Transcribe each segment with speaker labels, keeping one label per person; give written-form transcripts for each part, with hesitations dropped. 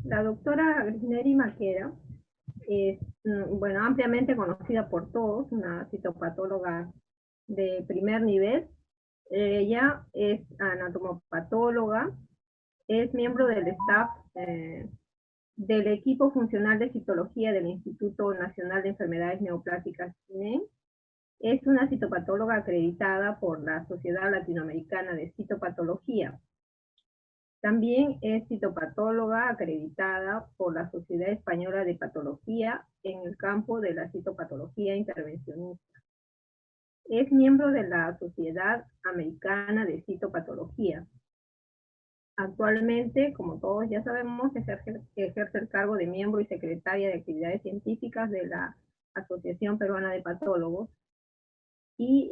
Speaker 1: La doctora Grisneri Maquera es, bueno, ampliamente conocida por todos, una citopatóloga de primer nivel. Ella es anatomopatóloga, es miembro del staff del equipo funcional de citología del Instituto Nacional de Enfermedades Neoplásicas, INEN. Es una citopatóloga acreditada por la Sociedad Latinoamericana de Citopatología. También es citopatóloga acreditada por la Sociedad Española de Patología en el campo de la citopatología intervencionista. Es miembro de la Sociedad Americana de Citopatología. Actualmente, como todos ya sabemos, ejerce el cargo de miembro y secretaria de actividades científicas de la Asociación Peruana de Patólogos. Y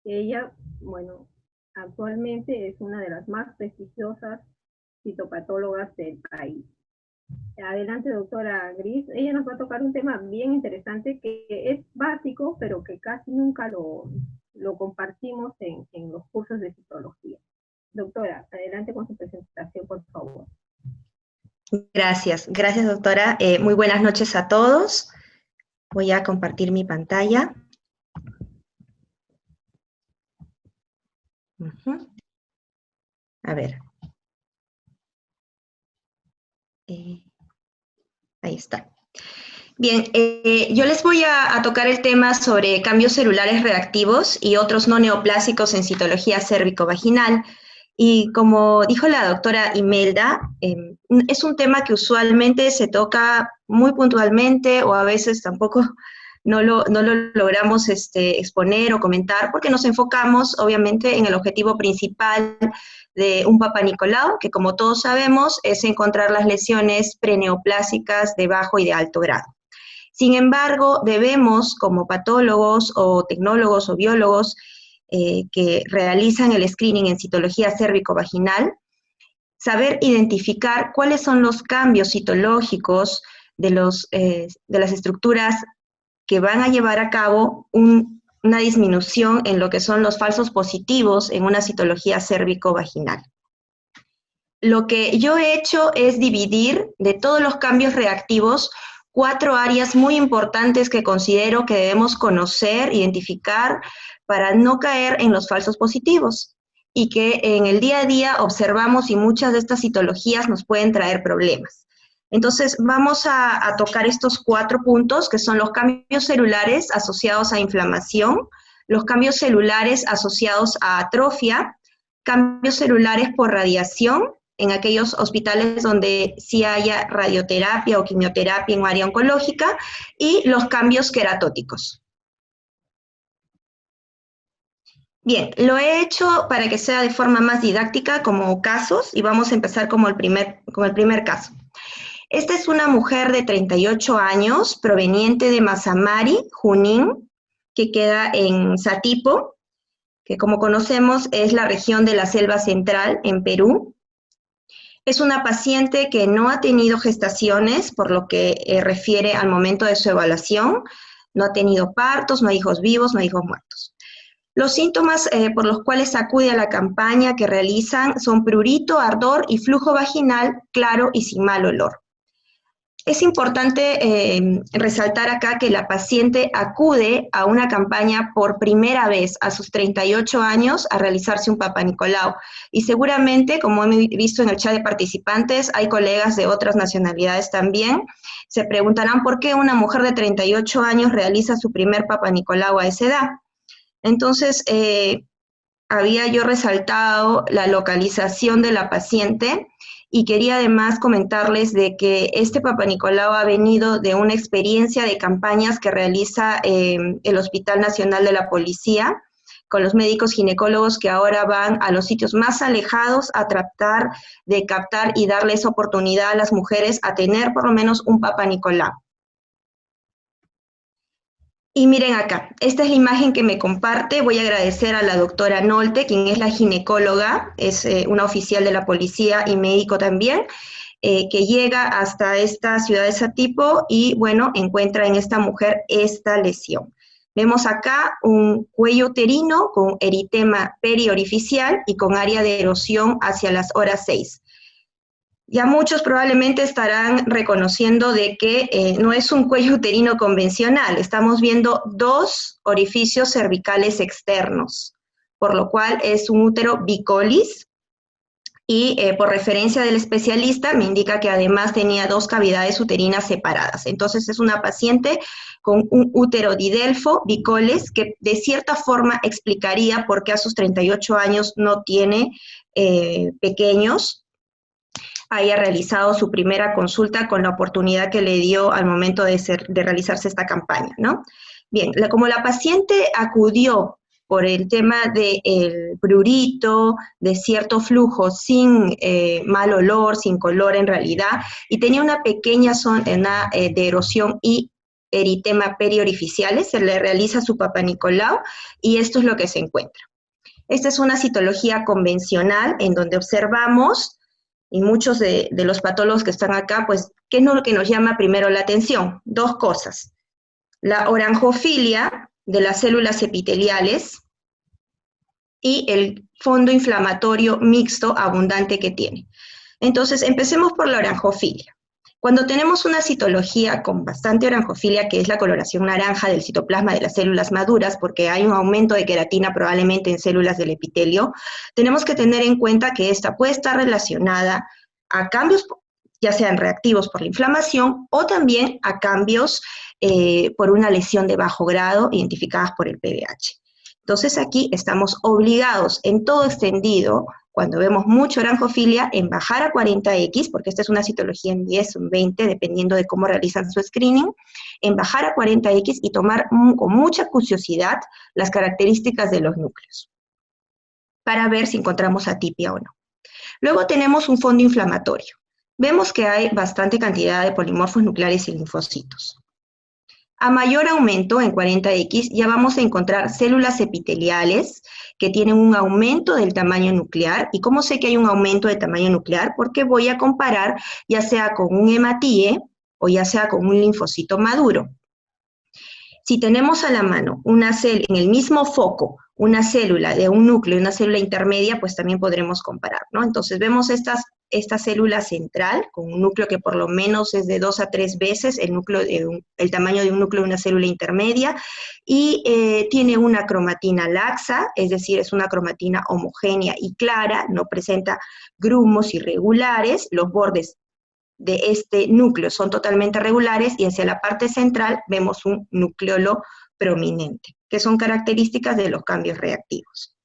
Speaker 1: ella, bueno, actualmente es una de las más prestigiosas citopatólogas del país. Adelante, doctora Gris. Ella nos va a tocar un tema bien interesante que es básico, pero que casi nunca lo compartimos en los cursos de citología. Doctora, adelante con su presentación, por favor.
Speaker 2: Gracias, gracias doctora. Muy buenas noches a todos. Voy a compartir mi pantalla. A ver. Ahí está. Bien, yo les voy a tocar el tema sobre cambios celulares reactivos y otros no neoplásicos en citología cérvico-vaginal. Y como dijo la doctora Imelda, es un tema que usualmente se toca muy puntualmente o a veces tampoco no lo logramos exponer o comentar porque nos enfocamos obviamente en el objetivo principal de un Papa Nicolau, que como todos sabemos es encontrar las lesiones preneoplásicas de bajo y de alto grado. Sin embargo, debemos como patólogos o tecnólogos o biólogos que realizan el screening en citología cérvico-vaginal, saber identificar cuáles son los cambios citológicos de las estructuras que van a llevar a cabo una disminución en lo que son los falsos positivos en una citología cérvico-vaginal. Lo que yo he hecho es dividir de todos los cambios reactivos 4 áreas muy importantes que considero que debemos conocer, identificar, para no caer en los falsos positivos y que en el día a día observamos y muchas de estas citologías nos pueden traer problemas. Entonces, vamos a tocar estos 4 puntos, que son los cambios celulares asociados a inflamación, los cambios celulares asociados a atrofia, cambios celulares por radiación, en aquellos hospitales donde sí haya radioterapia o quimioterapia en área oncológica, y los cambios queratóticos. Bien, lo he hecho para que sea de forma más didáctica como casos, y vamos a empezar con el primer caso. Esta es una mujer de 38 años, proveniente de Mazamari, Junín, que queda en Satipo, que como conocemos es la región de la Selva Central en Perú. Es una paciente que no ha tenido gestaciones, por lo que refiere al momento de su evaluación. No ha tenido partos, no hay hijos vivos, no hay hijos muertos. Los síntomas por los cuales acude a la campaña que realizan son prurito, ardor y flujo vaginal claro y sin mal olor. Es importante resaltar acá que la paciente acude a una campaña por primera vez a sus 38 años a realizarse un Papa Nicolau. Y seguramente, como he visto en el chat de participantes, hay colegas de otras nacionalidades también. Se preguntarán por qué una mujer de 38 años realiza su primer Papa Nicolau a esa edad. Entonces, había yo resaltado la localización de la paciente y quería además comentarles de que este Papa Nicolau ha venido de una experiencia de campañas que realiza el Hospital Nacional de la Policía con los médicos ginecólogos que ahora van a los sitios más alejados a tratar de captar y darles oportunidad a las mujeres a tener por lo menos un Papa Nicolau. Y miren acá, esta es la imagen que me comparte. Voy a agradecer a la doctora Nolte, quien es la ginecóloga, es una oficial de la policía y médico también, que llega hasta esta ciudad de Satipo y, bueno, encuentra en esta mujer esta lesión. Vemos acá un cuello uterino con eritema periorificial y con área de erosión hacia las horas 6. Ya muchos probablemente estarán reconociendo de que no es un cuello uterino convencional, estamos viendo dos orificios cervicales externos, por lo cual es un útero bicolis, y por referencia del especialista me indica que además tenía dos cavidades uterinas separadas. Entonces es una paciente con un útero didelfo bicoles que de cierta forma explicaría por qué a sus 38 años no tiene pequeños, haya realizado su primera consulta con la oportunidad que le dio al momento de realizarse esta campaña, ¿no? Bien, como la paciente acudió por el tema del prurito, de cierto flujo, sin mal olor, sin color en realidad, y tenía una pequeña zona de erosión y eritema periorificiales, se le realiza su Papa Nicolau y esto es lo que se encuentra. Esta es una citología convencional en donde observamos, y muchos de los patólogos que están acá, pues, ¿qué es lo que nos llama primero la atención? Dos cosas. La orangofilia de las células epiteliales y el fondo inflamatorio mixto abundante que tiene. Entonces, empecemos por la orangofilia. Cuando tenemos una citología con bastante orangofilia, que es la coloración naranja del citoplasma de las células maduras, porque hay un aumento de queratina probablemente en células del epitelio, tenemos que tener en cuenta que esta puede estar relacionada a cambios, ya sean reactivos por la inflamación o también a cambios por una lesión de bajo grado identificadas por el PDH. Entonces aquí estamos obligados en todo extendido, cuando vemos mucha orangofilia, en bajar a 40X, porque esta es una citología en 10 o en 20, dependiendo de cómo realizan su screening, en bajar a 40X y tomar con mucha curiosidad las características de los núcleos, para ver si encontramos atipia o no. Luego tenemos un fondo inflamatorio. Vemos que hay bastante cantidad de polimorfos nucleares y linfocitos. A mayor aumento, en 40X, ya vamos a encontrar células epiteliales que tienen un aumento del tamaño nuclear. ¿Y cómo sé que hay un aumento de tamaño nuclear? Porque voy a comparar ya sea con un hematíe o ya sea con un linfocito maduro. Si tenemos a la mano una célula en el mismo foco, una célula de un núcleo y una célula intermedia, pues también podremos comparar, ¿no? Entonces vemos esta célula central con un núcleo que por lo menos es de 2 a 3 veces el tamaño de un núcleo de una célula intermedia y tiene una cromatina laxa, es decir, es una cromatina homogénea y clara, no presenta grumos irregulares, los bordes de este núcleo son totalmente regulares y hacia la parte central vemos un nucleolo prominente, que son características de los cambios reactivos.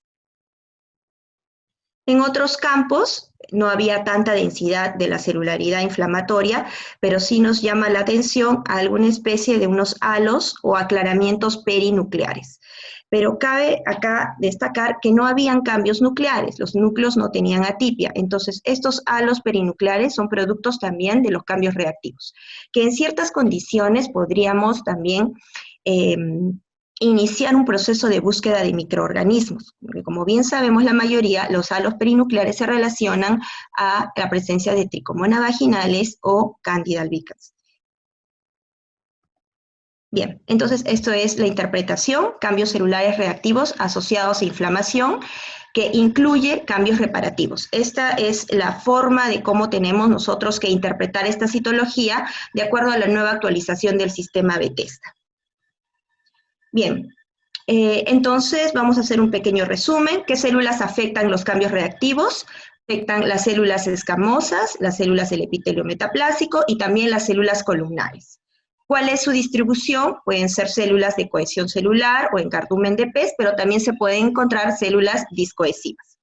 Speaker 2: En otros campos no había tanta densidad de la celularidad inflamatoria, pero sí nos llama la atención a alguna especie de unos halos o aclaramientos perinucleares. Pero cabe acá destacar que no habían cambios nucleares, los núcleos no tenían atipia, entonces estos halos perinucleares son productos también de los cambios reactivos, que en ciertas condiciones podríamos también iniciar un proceso de búsqueda de microorganismos, porque como bien sabemos la mayoría, los halos perinucleares se relacionan a la presencia de tricomonas vaginales o Candida albicans. Bien, entonces esto es la interpretación, cambios celulares reactivos asociados a inflamación, que incluye cambios reparativos. Esta es la forma de cómo tenemos nosotros que interpretar esta citología de acuerdo a la nueva actualización del sistema Bethesda. Bien, entonces vamos a hacer un pequeño resumen. ¿Qué células afectan los cambios reactivos? Afectan las células escamosas, las células del epitelio metaplásico y también las células columnares. ¿Cuál es su distribución? Pueden ser células de cohesión celular o en cardumen de pez, pero también se pueden encontrar células discohesivas.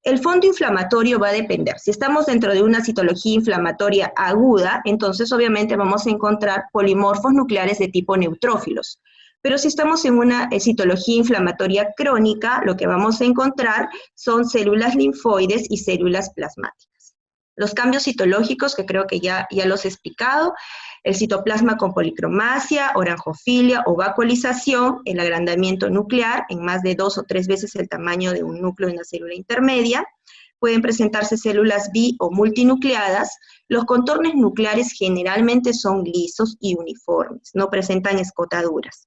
Speaker 2: El fondo inflamatorio va a depender. Si estamos dentro de una citología inflamatoria aguda, entonces obviamente vamos a encontrar polimorfos nucleares de tipo neutrófilos. Pero si estamos en una citología inflamatoria crónica, lo que vamos a encontrar son células linfoides y células plasmáticas. Los cambios citológicos, que creo que ya los he explicado, el citoplasma con policromasia, orangofilia o vacuolización, el agrandamiento nuclear en más de 2 o 3 veces el tamaño de un núcleo de una célula intermedia, pueden presentarse células bi o multinucleadas, los contornos nucleares generalmente son lisos y uniformes, no presentan escotaduras.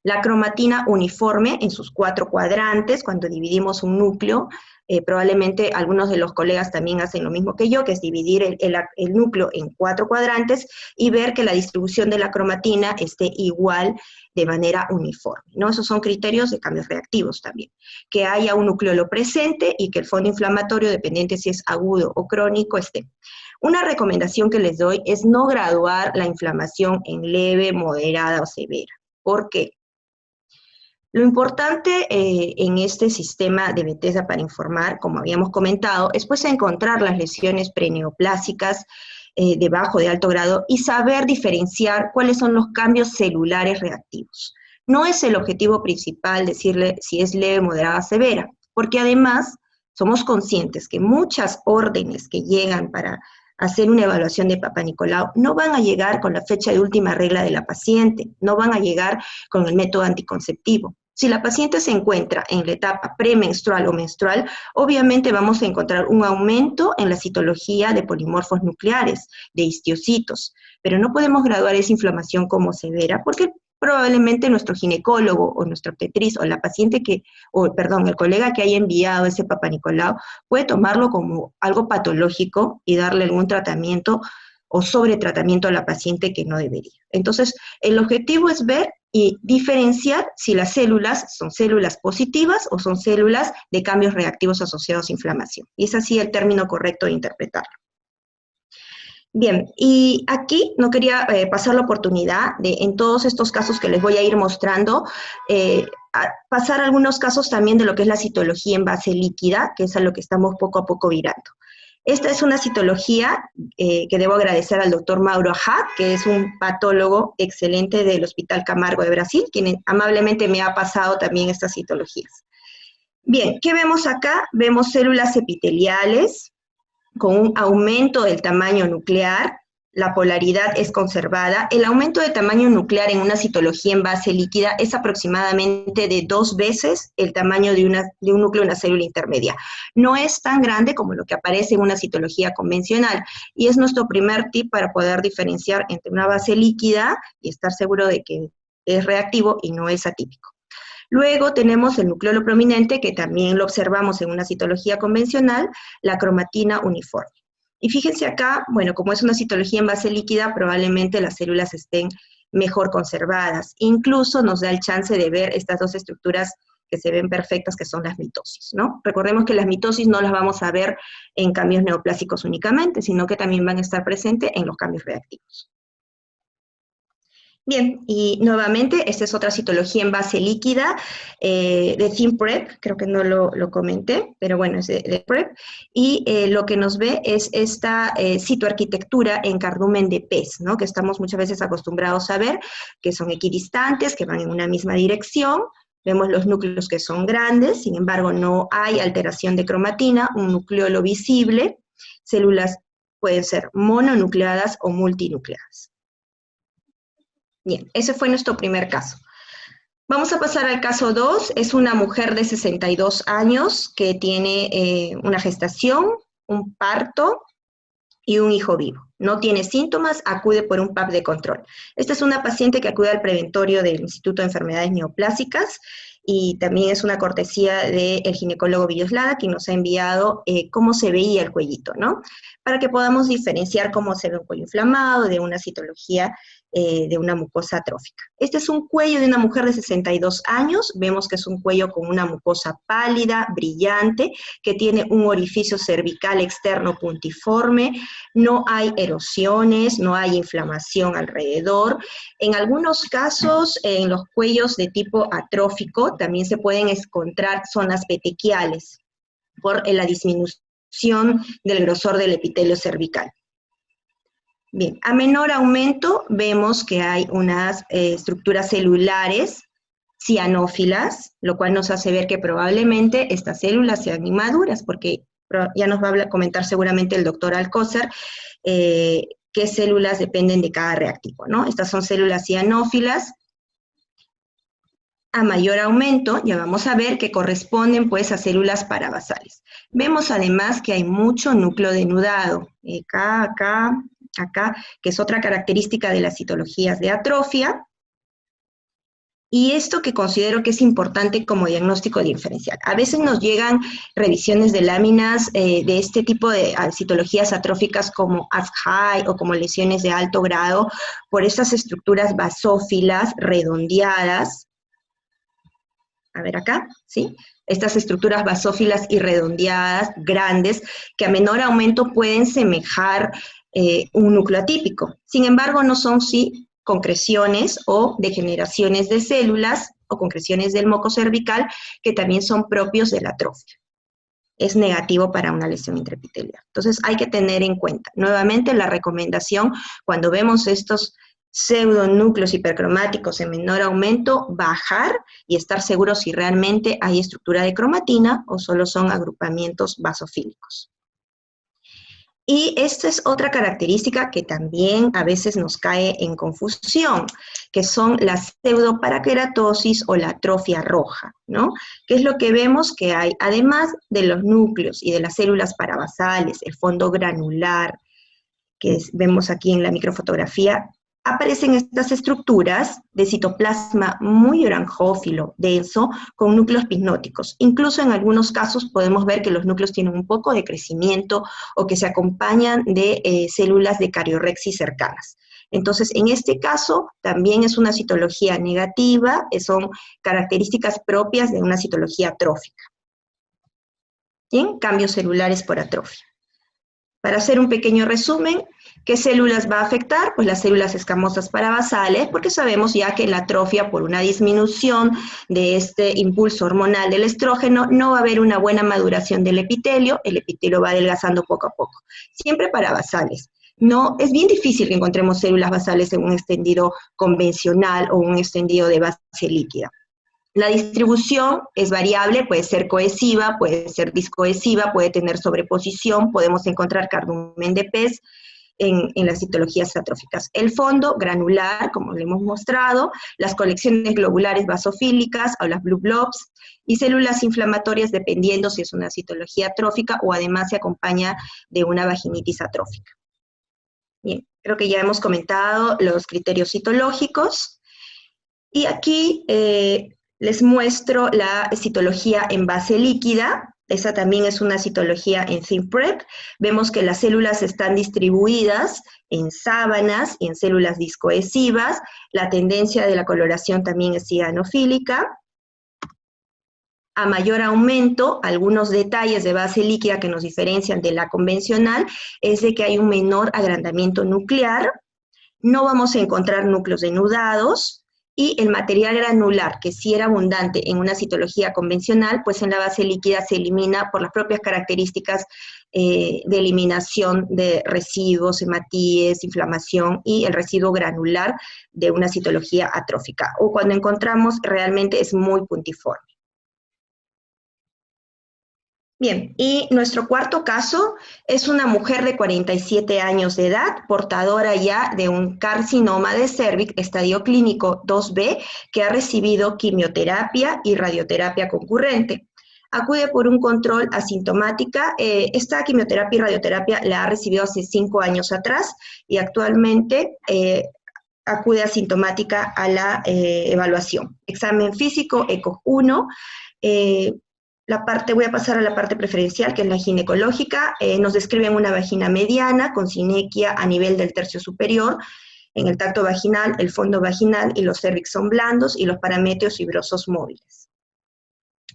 Speaker 2: La cromatina uniforme en sus 4 cuadrantes, cuando dividimos un núcleo, probablemente algunos de los colegas también hacen lo mismo que yo, que es dividir el núcleo en 4 cuadrantes y ver que la distribución de la cromatina esté igual de manera uniforme, ¿no? Esos son criterios de cambios reactivos también. Que haya un nucleolo presente y que el fondo inflamatorio, dependiente si es agudo o crónico, esté. Una recomendación que les doy es no graduar la inflamación en leve, moderada o severa. ¿Por qué? Lo importante en este sistema de Bethesda para informar, como habíamos comentado, es pues encontrar las lesiones preneoplásicas de bajo, de alto grado, y saber diferenciar cuáles son los cambios celulares reactivos. No es el objetivo principal decirle si es leve, moderada o severa, porque además somos conscientes que muchas órdenes que llegan para hacer una evaluación de Papa Nicolau no van a llegar con la fecha de última regla de la paciente, no van a llegar con el método anticonceptivo. Si la paciente se encuentra en la etapa premenstrual o menstrual, obviamente vamos a encontrar un aumento en la citología de polimorfos nucleares, de histiocitos, pero no podemos graduar esa inflamación como severa porque probablemente nuestro ginecólogo o nuestra obstetriz o la paciente el colega que haya enviado ese Papa Nicolau puede tomarlo como algo patológico y darle algún tratamiento o sobretratamiento a la paciente que no debería. Entonces, el objetivo es ver y diferenciar si las células son células positivas o son células de cambios reactivos asociados a inflamación. Y es así el término correcto de interpretarlo. Bien, y aquí no quería pasar la oportunidad de, en todos estos casos que les voy a ir mostrando, pasar algunos casos también de lo que es la citología en base líquida, que es a lo que estamos poco a poco virando. Esta es una citología que debo agradecer al doctor Mauro Ajá, que es un patólogo excelente del Hospital Camargo de Brasil, quien amablemente me ha pasado también estas citologías. Bien, ¿qué vemos acá? Vemos células epiteliales con un aumento del tamaño nuclear, la polaridad es conservada. El aumento de tamaño nuclear en una citología en base líquida es aproximadamente de 2 veces el tamaño de un núcleo de una célula intermedia. No es tan grande como lo que aparece en una citología convencional, y es nuestro primer tip para poder diferenciar entre una base líquida y estar seguro de que es reactivo y no es atípico. Luego tenemos el nucleolo prominente, que también lo observamos en una citología convencional, la cromatina uniforme. Y fíjense acá, bueno, como es una citología en base líquida, probablemente las células estén mejor conservadas. Incluso nos da el chance de ver estas dos estructuras que se ven perfectas, que son las mitosis, ¿no? Recordemos que las mitosis no las vamos a ver en cambios neoplásicos únicamente, sino que también van a estar presentes en los cambios reactivos. Bien, y nuevamente, esta es otra citología en base líquida de ThinPrep, creo que no lo comenté, pero bueno, es de PrEP, y lo que nos ve es esta citoarquitectura en cardumen de pez, ¿no? Que estamos muchas veces acostumbrados a ver, que son equidistantes, que van en una misma dirección. Vemos los núcleos que son grandes, sin embargo no hay alteración de cromatina, un nucleolo visible, células pueden ser mononucleadas o multinucleadas. Bien, ese fue nuestro primer caso. Vamos a pasar al caso 2, es una mujer de 62 años que tiene una gestación, un parto y un hijo vivo. No tiene síntomas, acude por un PAP de control. Esta es una paciente que acude al preventorio del Instituto de Enfermedades Neoplásicas y también es una cortesía del ginecólogo Villoslada, quien nos ha enviado cómo se veía el cuellito, ¿no? Para que podamos diferenciar cómo se ve un cuello inflamado de una citología de una mucosa atrófica. Este es un cuello de una mujer de 62 años, vemos que es un cuello con una mucosa pálida, brillante, que tiene un orificio cervical externo puntiforme, no hay erosiones, no hay inflamación alrededor. En algunos casos, en los cuellos de tipo atrófico, también se pueden encontrar zonas petequiales por la disminución del grosor del epitelio cervical. Bien, a menor aumento vemos que hay unas estructuras celulares cianófilas, lo cual nos hace ver que probablemente estas células sean inmaduras, porque ya nos va a comentar seguramente el doctor Alcócer qué células dependen de cada reactivo, ¿no? Estas son células cianófilas. A mayor aumento, ya vamos a ver que corresponden pues a células parabasales. Vemos además que hay mucho núcleo denudado, acá, que es otra característica de las citologías de atrofia. Y esto que considero que es importante como diagnóstico diferencial. A veces nos llegan revisiones de láminas de este tipo de citologías atróficas como ASHI o como lesiones de alto grado por estas estructuras basófilas redondeadas. A ver acá, ¿sí? Estas estructuras basófilas y redondeadas, grandes, que a menor aumento pueden semejar un núcleo atípico. Sin embargo, no son sí concreciones o degeneraciones de células o concreciones del moco cervical que también son propios de la atrofia. Es negativo para una lesión intraepitelial. Entonces hay que tener en cuenta, nuevamente la recomendación, cuando vemos estos pseudonúcleos hipercromáticos en menor aumento, bajar y estar seguros si realmente hay estructura de cromatina o solo son agrupamientos basofílicos. Y esta es otra característica que también a veces nos cae en confusión, que son la pseudoparaqueratosis o la atrofia roja, ¿no? Que es lo que vemos que hay, además de los núcleos y de las células parabasales, el fondo granular, que vemos aquí en la microfotografía, aparecen estas estructuras de citoplasma muy oranjófilo, denso, con núcleos pinnóticos. Incluso en algunos casos podemos ver que los núcleos tienen un poco de crecimiento o que se acompañan de células de cariorrexis cercanas. Entonces, en este caso, también es una citología negativa, son características propias de una citología atrófica. Bien, cambios celulares por atrofia. Para hacer un pequeño resumen, ¿qué células va a afectar? Pues las células escamosas parabasales, porque sabemos ya que en la atrofia, por una disminución de este impulso hormonal del estrógeno, no va a haber una buena maduración del epitelio, el epitelio va adelgazando poco a poco. Siempre parabasales. No, es bien difícil que encontremos células basales en un extendido convencional o un extendido de base líquida. La distribución es variable, puede ser cohesiva, puede ser discohesiva, puede tener sobreposición, podemos encontrar cardumen de pez en las citologías atróficas. El fondo granular, como le hemos mostrado, las colecciones globulares basofílicas o las blue blobs, y células inflamatorias dependiendo si es una citología atrófica o además se acompaña de una vaginitis atrófica. Bien, creo que ya hemos comentado los criterios citológicos, y aquí les muestro la citología en base líquida. Esa también es una citología en ThinPrep. Vemos que las células están distribuidas en sábanas y en células discohesivas. La tendencia de la coloración también es cianofílica. A mayor aumento, algunos detalles de base líquida que nos diferencian de la convencional es de que hay un menor agrandamiento nuclear. No vamos a encontrar núcleos denudados. Y el material granular, que sí era abundante en una citología convencional, pues en la base líquida se elimina por las propias características de eliminación de residuos, hematíes, inflamación y el residuo granular de una citología atrófica. O cuando encontramos realmente es muy puntiforme. Bien, y nuestro cuarto caso es una mujer de 47 años de edad, portadora ya de un carcinoma de cérvix, estadio clínico 2B, que ha recibido quimioterapia y radioterapia concurrente. Acude por un control asintomática. Esta quimioterapia y radioterapia la ha recibido hace 5 años atrás y actualmente acude asintomática a la evaluación. Examen físico, ECO 1, voy a pasar a la parte preferencial, que es la ginecológica. Nos describen una vagina mediana con sinequia a nivel del tercio superior. En el tracto vaginal, el fondo vaginal y los cérvix son blandos y los paramétrios fibrosos móviles.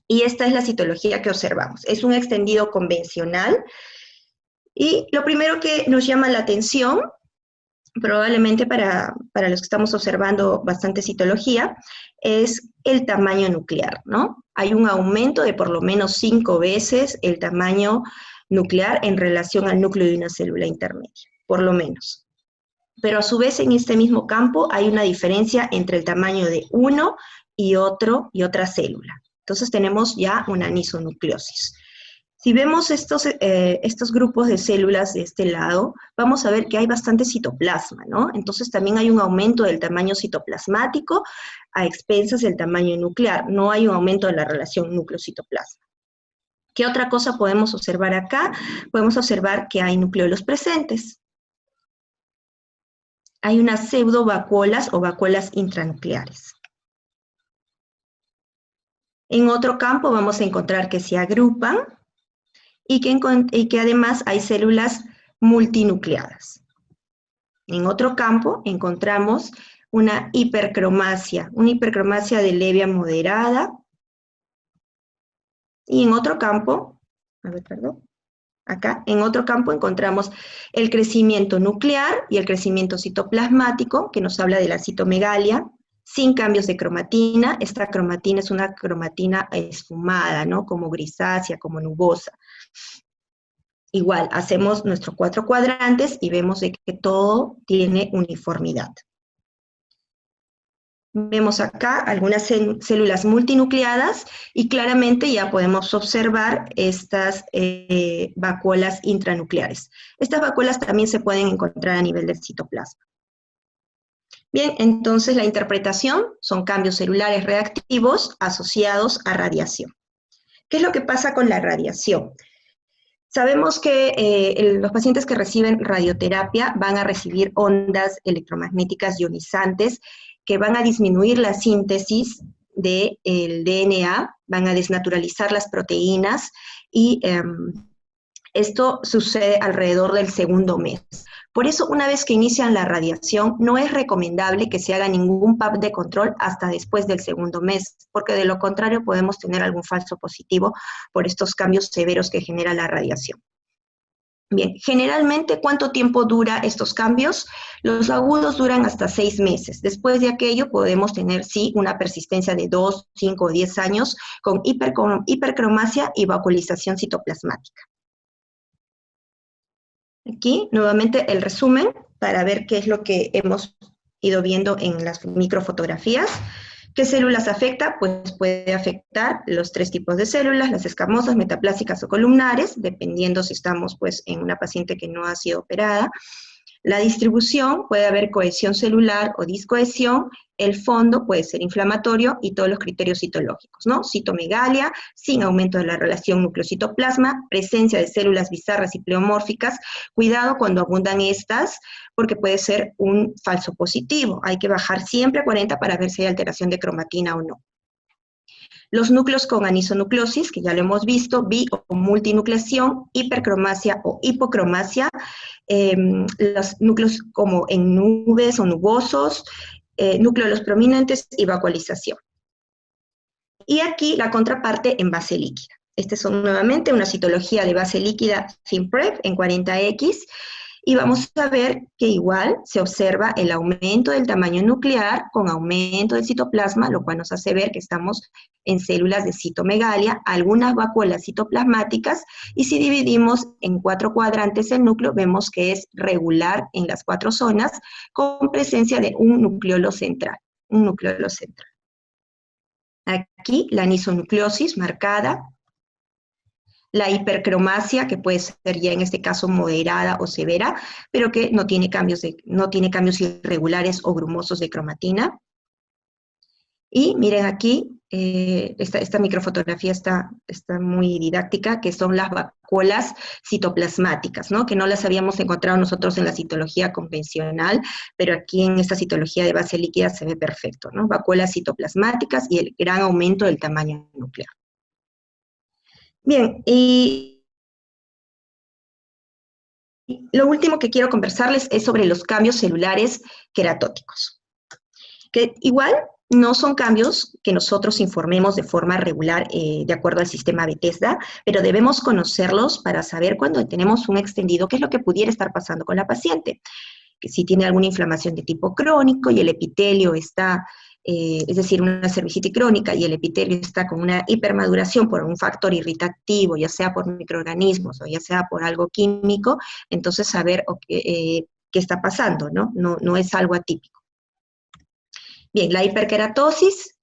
Speaker 2: Y esta es la citología que observamos. Es un extendido convencional. Y lo primero que nos llama la atención, probablemente para los que estamos observando bastante citología, es el tamaño nuclear, ¿no? Hay un aumento de por lo menos 5 veces el tamaño nuclear en relación al núcleo de una célula intermedia, por lo menos. Pero a su vez en este mismo campo hay una diferencia entre el tamaño de uno y otra célula. Entonces tenemos ya una anisonucleosis. Si vemos estos grupos de células de este lado, vamos a ver que hay bastante citoplasma, ¿no? Entonces también hay un aumento del tamaño citoplasmático a expensas del tamaño nuclear. No hay un aumento de la relación núcleo-citoplasma. ¿Qué otra cosa podemos observar acá? Podemos observar que hay nucleolos presentes. Hay unas pseudovacuolas o vacuolas intranucleares. En otro campo vamos a encontrar que se agrupan y que además hay células multinucleadas. En otro campo encontramos una hipercromasia de leve a moderada. Y en otro campo, acá, en otro campo encontramos el crecimiento nuclear y el crecimiento citoplasmático, que nos habla de la citomegalia, sin cambios de cromatina. Esta cromatina es una cromatina esfumada, ¿no? Como grisácea, como nubosa. Igual, hacemos nuestros 4 cuadrantes y vemos de que todo tiene uniformidad. Vemos acá algunas células multinucleadas y claramente ya podemos observar estas vacuolas intranucleares. Estas vacuolas también se pueden encontrar a nivel del citoplasma. Bien, entonces la interpretación son cambios celulares reactivos asociados a radiación. ¿Qué es lo que pasa con la radiación? Sabemos que los pacientes que reciben radioterapia van a recibir ondas electromagnéticas ionizantes que van a disminuir la síntesis del DNA, van a desnaturalizar las proteínas y esto sucede alrededor del segundo mes. Por eso, una vez que inician la radiación, no es recomendable que se haga ningún PAP de control hasta después del segundo mes, porque de lo contrario podemos tener algún falso positivo por estos cambios severos que genera la radiación. Bien, generalmente, ¿cuánto tiempo dura estos cambios? Los agudos duran hasta 6 meses. Después de aquello podemos tener, sí, una persistencia de 2, 5 o 10 años con hipercromasia y vacuolización citoplasmática. Aquí, nuevamente, el resumen para ver qué es lo que hemos ido viendo en las microfotografías. ¿Qué células afecta? Pues puede afectar los 3 tipos de células, las escamosas, metaplásicas o columnares, dependiendo si estamos pues, en una paciente que no ha sido operada. La distribución, puede haber cohesión celular o discohesión, el fondo puede ser inflamatorio y todos los criterios citológicos, ¿no? Citomegalia, sin aumento de la relación núcleo-citoplasma, presencia de células bizarras y pleomórficas, cuidado cuando abundan estas, porque puede ser un falso positivo, hay que bajar siempre a 40 para ver si hay alteración de cromatina o no. Los núcleos con anisonucleosis, que ya lo hemos visto, bi o multinucleación, hipercromasia o hipocromasia, los núcleos como en nubes o nubosos, núcleo de los prominentes y vacuolización. Y aquí la contraparte en base líquida. Estas son nuevamente una citología de base líquida FINPREP en 40X, y vamos a ver que igual se observa el aumento del tamaño nuclear con aumento del citoplasma, lo cual nos hace ver que estamos en células de citomegalia, algunas vacuolas citoplasmáticas, y si dividimos en 4 cuadrantes el núcleo, vemos que es regular en las 4 zonas, con presencia de un nucleolo central, Aquí la anisonucleosis marcada, la hipercromasia, que puede ser ya en este caso moderada o severa, pero que no tiene cambios irregulares o grumosos de cromatina. Y miren aquí, esta microfotografía está muy didáctica, que son las vacuolas citoplasmáticas, ¿no? Que no las habíamos encontrado nosotros en la citología convencional, pero aquí en esta citología de base líquida se ve perfecto, ¿no? Vacuolas citoplasmáticas y el gran aumento del tamaño nuclear. Bien, y lo último que quiero conversarles es sobre los cambios celulares queratóticos, que igual no son cambios que nosotros informemos de forma regular de acuerdo al sistema Bethesda, pero debemos conocerlos para saber cuando tenemos un extendido qué es lo que pudiera estar pasando con la paciente, que si tiene alguna inflamación de tipo crónico y el epitelio está, es decir, una cervicitis crónica y el epitelio está con una hipermaduración por un factor irritativo, ya sea por microorganismos o ya sea por algo químico, entonces saber qué está pasando, ¿no? No es algo atípico. Bien, la hiperkeratosis,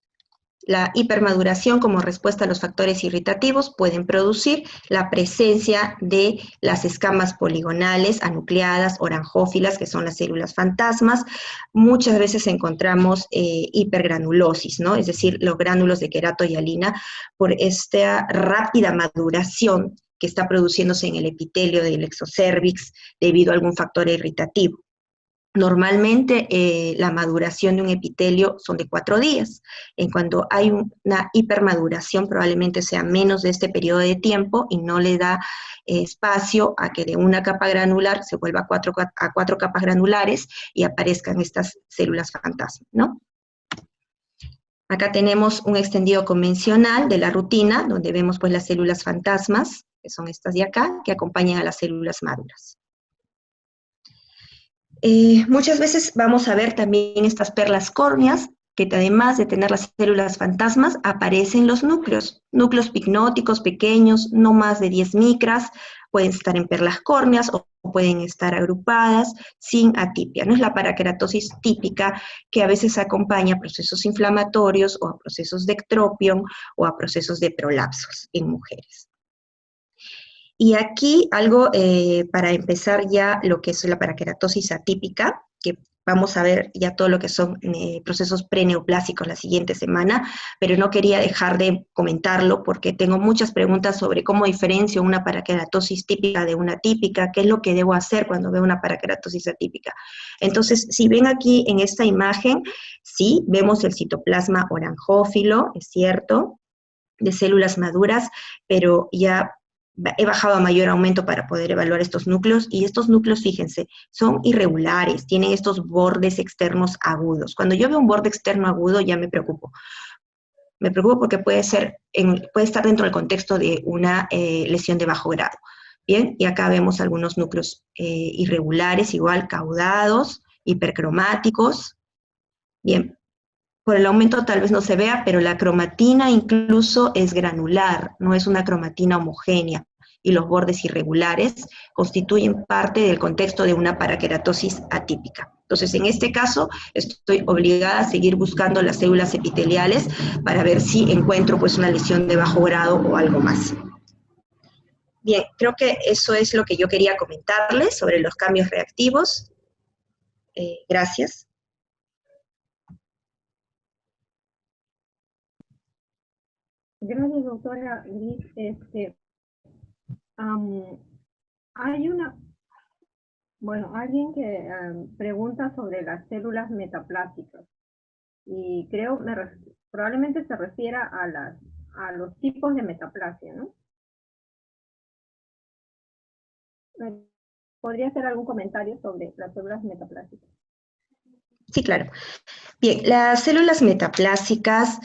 Speaker 2: la hipermaduración como respuesta a los factores irritativos pueden producir la presencia de las escamas poligonales, anucleadas, oranjófilas, que son las células fantasmas. Muchas veces encontramos hipergranulosis, ¿no? Es decir, los gránulos de queratohialina por esta rápida maduración que está produciéndose en el epitelio del exocervix debido a algún factor irritativo. Normalmente la maduración de un epitelio son de 4 días. En cuanto hay una hipermaduración, probablemente sea menos de este periodo de tiempo y no le da espacio a que de una capa granular se vuelva a cuatro capas granulares y aparezcan estas células fantasma, ¿no? Acá tenemos un extendido convencional de la rutina, donde vemos pues las células fantasmas, que son estas de acá, que acompañan a las células maduras. Muchas veces vamos a ver también estas perlas córneas, que además de tener las células fantasmas, aparecen los núcleos picnóticos pequeños, no más de 10 micras, pueden estar en perlas córneas o pueden estar agrupadas sin atipia. No es la paraqueratosis típica que a veces acompaña a procesos inflamatorios o a procesos de ectropión o a procesos de prolapsos en mujeres. Y aquí algo para empezar ya lo que es la paraqueratosis atípica, que vamos a ver ya todo lo que son procesos preneoplásicos la siguiente semana, pero no quería dejar de comentarlo porque tengo muchas preguntas sobre cómo diferencio una paraqueratosis típica de una típica, qué es lo que debo hacer cuando veo una paraqueratosis atípica. Entonces, si ven aquí en esta imagen, sí, vemos el citoplasma oranjófilo, es cierto, de células maduras, pero ya he bajado a mayor aumento para poder evaluar estos núcleos, y estos núcleos, fíjense, son irregulares, tienen estos bordes externos agudos. Cuando yo veo un borde externo agudo, ya me preocupo. Me preocupo porque puede estar dentro del contexto de una lesión de bajo grado. Bien, y acá vemos algunos núcleos irregulares, igual caudados, hipercromáticos. Bien, por el aumento tal vez no se vea, pero la cromatina incluso es granular, no es una cromatina homogénea, y los bordes irregulares constituyen parte del contexto de una paraqueratosis atípica. Entonces, en este caso, estoy obligada a seguir buscando las células epiteliales para ver si encuentro pues una lesión de bajo grado o algo más. Bien, creo que eso es lo que yo quería comentarles sobre los cambios reactivos. Gracias.
Speaker 1: Gracias, doctora Gris. Hay alguien que pregunta sobre las células metaplásicas, y creo, probablemente se refiera a los tipos de metaplasia, ¿no? ¿Podría hacer algún comentario sobre las células metaplásicas?
Speaker 2: Sí, claro. Bien, las células metaplásicas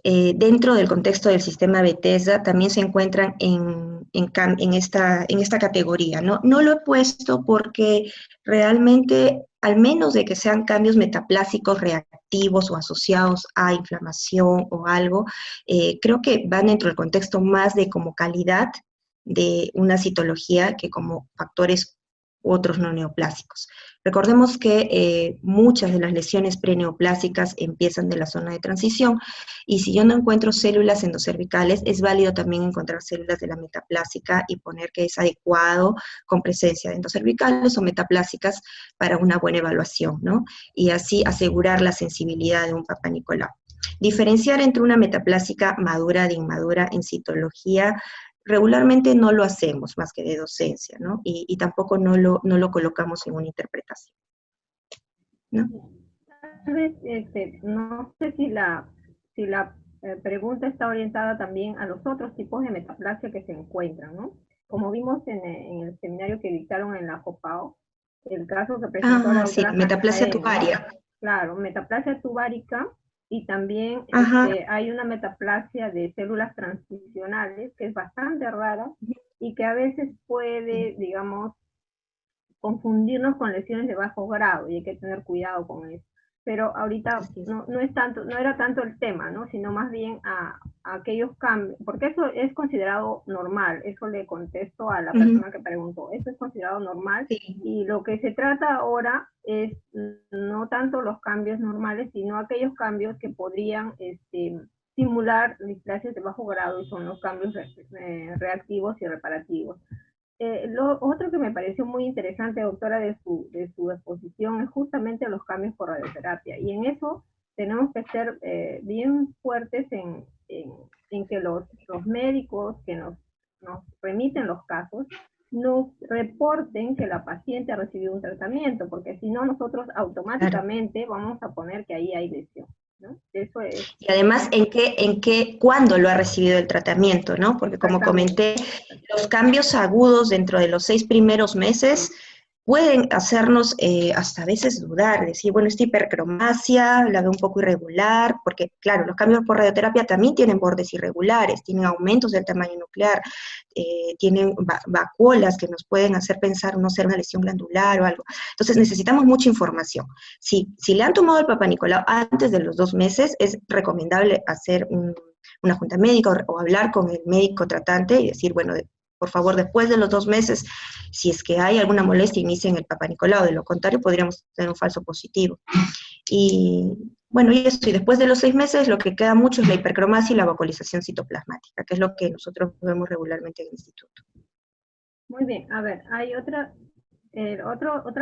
Speaker 2: dentro del contexto del sistema Bethesda también se encuentran en esta categoría, ¿no? No lo he puesto porque realmente, al menos de que sean cambios metaplásicos reactivos o asociados a inflamación o algo, creo que van dentro del contexto más de como calidad de una citología que como factores u otros no neoplásicos. Recordemos que muchas de las lesiones preneoplásicas empiezan de la zona de transición, y si yo no encuentro células endocervicales, es válido también encontrar células de la metaplásica y poner que es adecuado con presencia de endocervicales o metaplásicas para una buena evaluación, ¿no? Y así asegurar la sensibilidad de un Papá Nicolau. Diferenciar entre una metaplásica madura de inmadura en citología regularmente no lo hacemos más que de docencia, ¿no? Y tampoco no lo colocamos en una interpretación, ¿no?
Speaker 1: Tal vez, no sé si la pregunta está orientada también a los otros tipos de metaplasia que se encuentran, ¿no? Como vimos en el seminario que dictaron en la JOPAO, el caso que presentó la
Speaker 2: Sí,
Speaker 1: doctora
Speaker 2: metaplasia
Speaker 1: Jaén, ¿no?
Speaker 2: tubaria.
Speaker 1: Claro, metaplasia tubárica, y también hay una metaplasia de células transicionales que es bastante rara y que a veces puede, digamos, confundirnos con lesiones de bajo grado, y hay que tener cuidado con eso. Pero ahorita no era tanto el tema, ¿no? Sino más bien a aquellos cambios, porque eso es considerado normal. Eso le contesto a la persona que preguntó, eso es considerado normal, y lo que se trata ahora es no tanto los cambios normales, sino aquellos cambios que podrían simular displasias de bajo grado, y son los cambios reactivos y reparativos. Lo otro que me pareció muy interesante, doctora, de su exposición, es justamente los cambios por radioterapia. Y en eso tenemos que ser bien fuertes en que los médicos que nos remiten los casos nos reporten que la paciente ha recibido un tratamiento, porque si no nosotros automáticamente vamos a poner que ahí hay lesión, ¿no? Eso es.
Speaker 2: Y además, cuándo lo ha recibido el tratamiento, ¿no? Porque como comenté, los cambios agudos dentro de los 6 primeros meses pueden hacernos hasta a veces dudar, decir, bueno, esta hipercromasia la veo un poco irregular, porque claro, los cambios por radioterapia también tienen bordes irregulares, tienen aumentos del tamaño nuclear, tienen vacuolas que nos pueden hacer pensar no ser una lesión glandular o algo. Entonces necesitamos mucha información. Si le han tomado el Papa Nicolau antes de los 2 meses, es recomendable hacer una junta médica o hablar con el médico tratante y decir, bueno, por favor, después de los 2 meses, si es que hay alguna molestia, inicien el Papa Nicolau, de lo contrario podríamos tener un falso positivo. Y bueno, y eso, y después de los 6 meses lo que queda mucho es la hipercromasia y la vacuolización citoplasmática, que es lo que nosotros vemos regularmente en el instituto.
Speaker 1: Muy bien, a ver, hay otra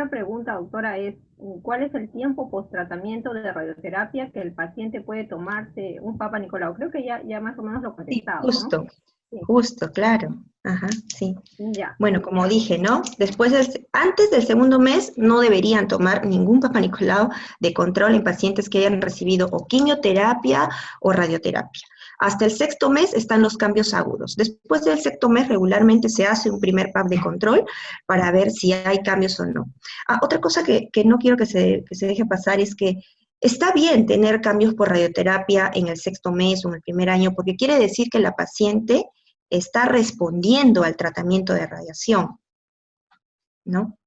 Speaker 1: pregunta, doctora, es ¿cuál es el tiempo post-tratamiento de radioterapia que el paciente puede tomarse un Papa Nicolau? Creo que ya más o menos lo contestaba,
Speaker 2: Sí,
Speaker 1: ¿no? Sí.
Speaker 2: Justo, claro. Ajá, sí.
Speaker 1: Ya.
Speaker 2: Bueno, como dije, ¿no? Antes del segundo mes no deberían tomar ningún Papa Nicolau de control en pacientes que hayan recibido o quimioterapia o radioterapia. Hasta el 6.º mes están los cambios agudos. Después del 6.º mes regularmente se hace un primer PAP de control para ver si hay cambios o no. Otra cosa que no quiero que se deje pasar es que está bien tener cambios por radioterapia en el 6.º mes o en el primer año, porque quiere decir que la paciente está respondiendo al tratamiento de radiación, ¿no?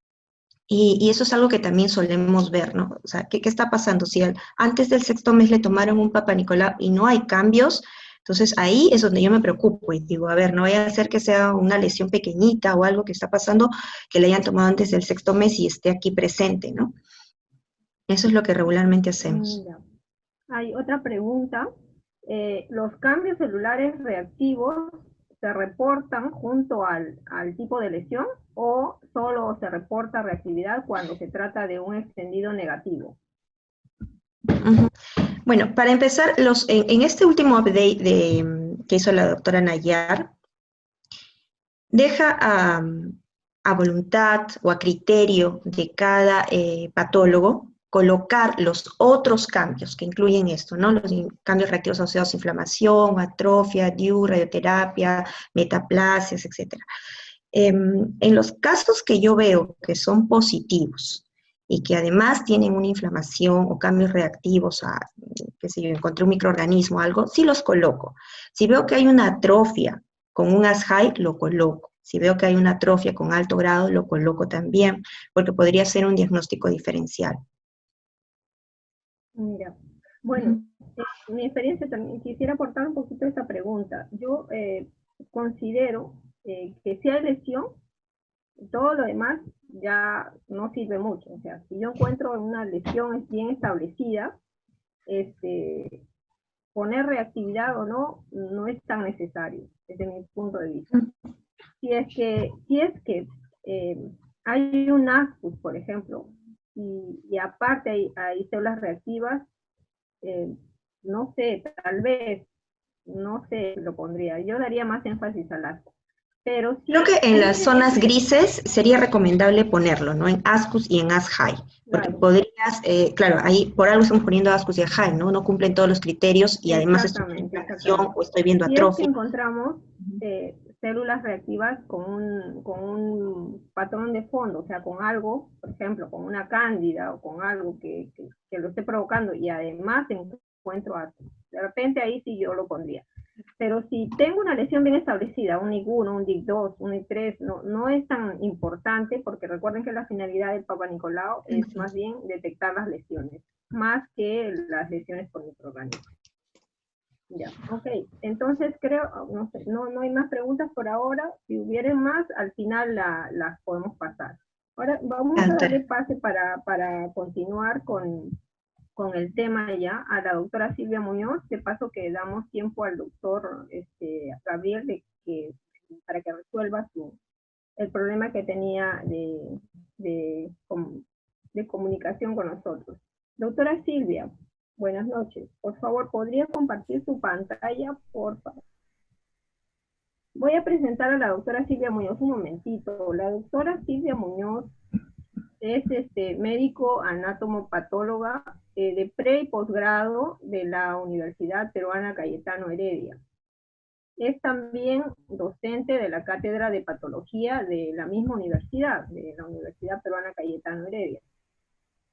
Speaker 2: Y eso es algo que también solemos ver, ¿no? O sea, ¿qué está pasando? Si antes del 6.º mes le tomaron un Papa Nicolau y no hay cambios, entonces ahí es donde yo me preocupo y digo, a ver, no vaya a ser que sea una lesión pequeñita o algo que está pasando que le hayan tomado antes del 6.º mes y esté aquí presente, ¿no? Eso es lo que regularmente hacemos.
Speaker 1: Ya. Hay otra pregunta. ¿Los cambios celulares reactivos se reportan junto al tipo de lesión o solo se reporta reactividad cuando se trata de un extendido negativo?
Speaker 2: Uh-huh. Bueno, para empezar, en este último update que hizo la doctora Nayar, deja a voluntad o a criterio de cada patólogo colocar los otros cambios que incluyen esto, ¿no? Los cambios reactivos asociados a inflamación, atrofia, DIU, radioterapia, metaplasias, etc. En los casos que yo veo que son positivos y que además tienen una inflamación o cambios reactivos a, qué sé yo, encontré un microorganismo o algo, sí los coloco. Si veo que hay una atrofia con un ASHI, lo coloco. Si veo que hay una atrofia con alto grado, lo coloco también, porque podría ser un diagnóstico diferencial.
Speaker 1: Ya. Bueno, mi experiencia también, quisiera aportar un poquito esta pregunta. Yo considero que si hay lesión, todo lo demás ya no sirve mucho. O sea, si yo encuentro una lesión bien establecida, poner reactividad o no, no es tan necesario, desde mi punto de vista. Si es que hay un ASCUS, por ejemplo, y aparte hay células reactivas, eh, no sé, tal vez, no sé, lo pondría. Yo daría más énfasis al ASCUS. Pero sí,
Speaker 2: Creo que en las zonas grises sería recomendable ponerlo, ¿no? En ASCUS y en ASHI, porque
Speaker 1: claro,
Speaker 2: podrías, claro, ahí por algo estamos poniendo ASCUS y ASHI, ¿no? No cumplen todos los criterios y además estoy viendo inflamación o estoy viendo
Speaker 1: Si es que
Speaker 2: atrofia.
Speaker 1: encontramos células reactivas con un patrón de fondo, o sea, con algo, por ejemplo, con una cándida o con algo que lo esté provocando y además encuentro ASCUS, de repente ahí sí yo lo pondría. Pero si tengo una lesión bien establecida, un NIC1, un DIC2, un NIC3, no es tan importante porque recuerden que la finalidad del Papa Nicolau es más bien detectar las lesiones, más que las lesiones por microorganismos. Ya, ok. Entonces creo, no sé, no hay más preguntas por ahora. Si hubieran más, al final las podemos pasar. Ahora vamos a darle pase para continuar con el tema ya a la doctora Silvia Muñoz. De paso que damos tiempo al doctor Gabriel para que resuelva el problema que tenía de comunicación con nosotros. Doctora Silvia, buenas noches. Por favor, ¿podría compartir su pantalla, por favor? Voy a presentar a la doctora Silvia Muñoz un momentito. La doctora Silvia Muñoz es médico anatomopatóloga de pre y posgrado de la Universidad Peruana Cayetano Heredia. Es también docente de la Cátedra de Patología de la misma universidad, de la Universidad Peruana Cayetano Heredia.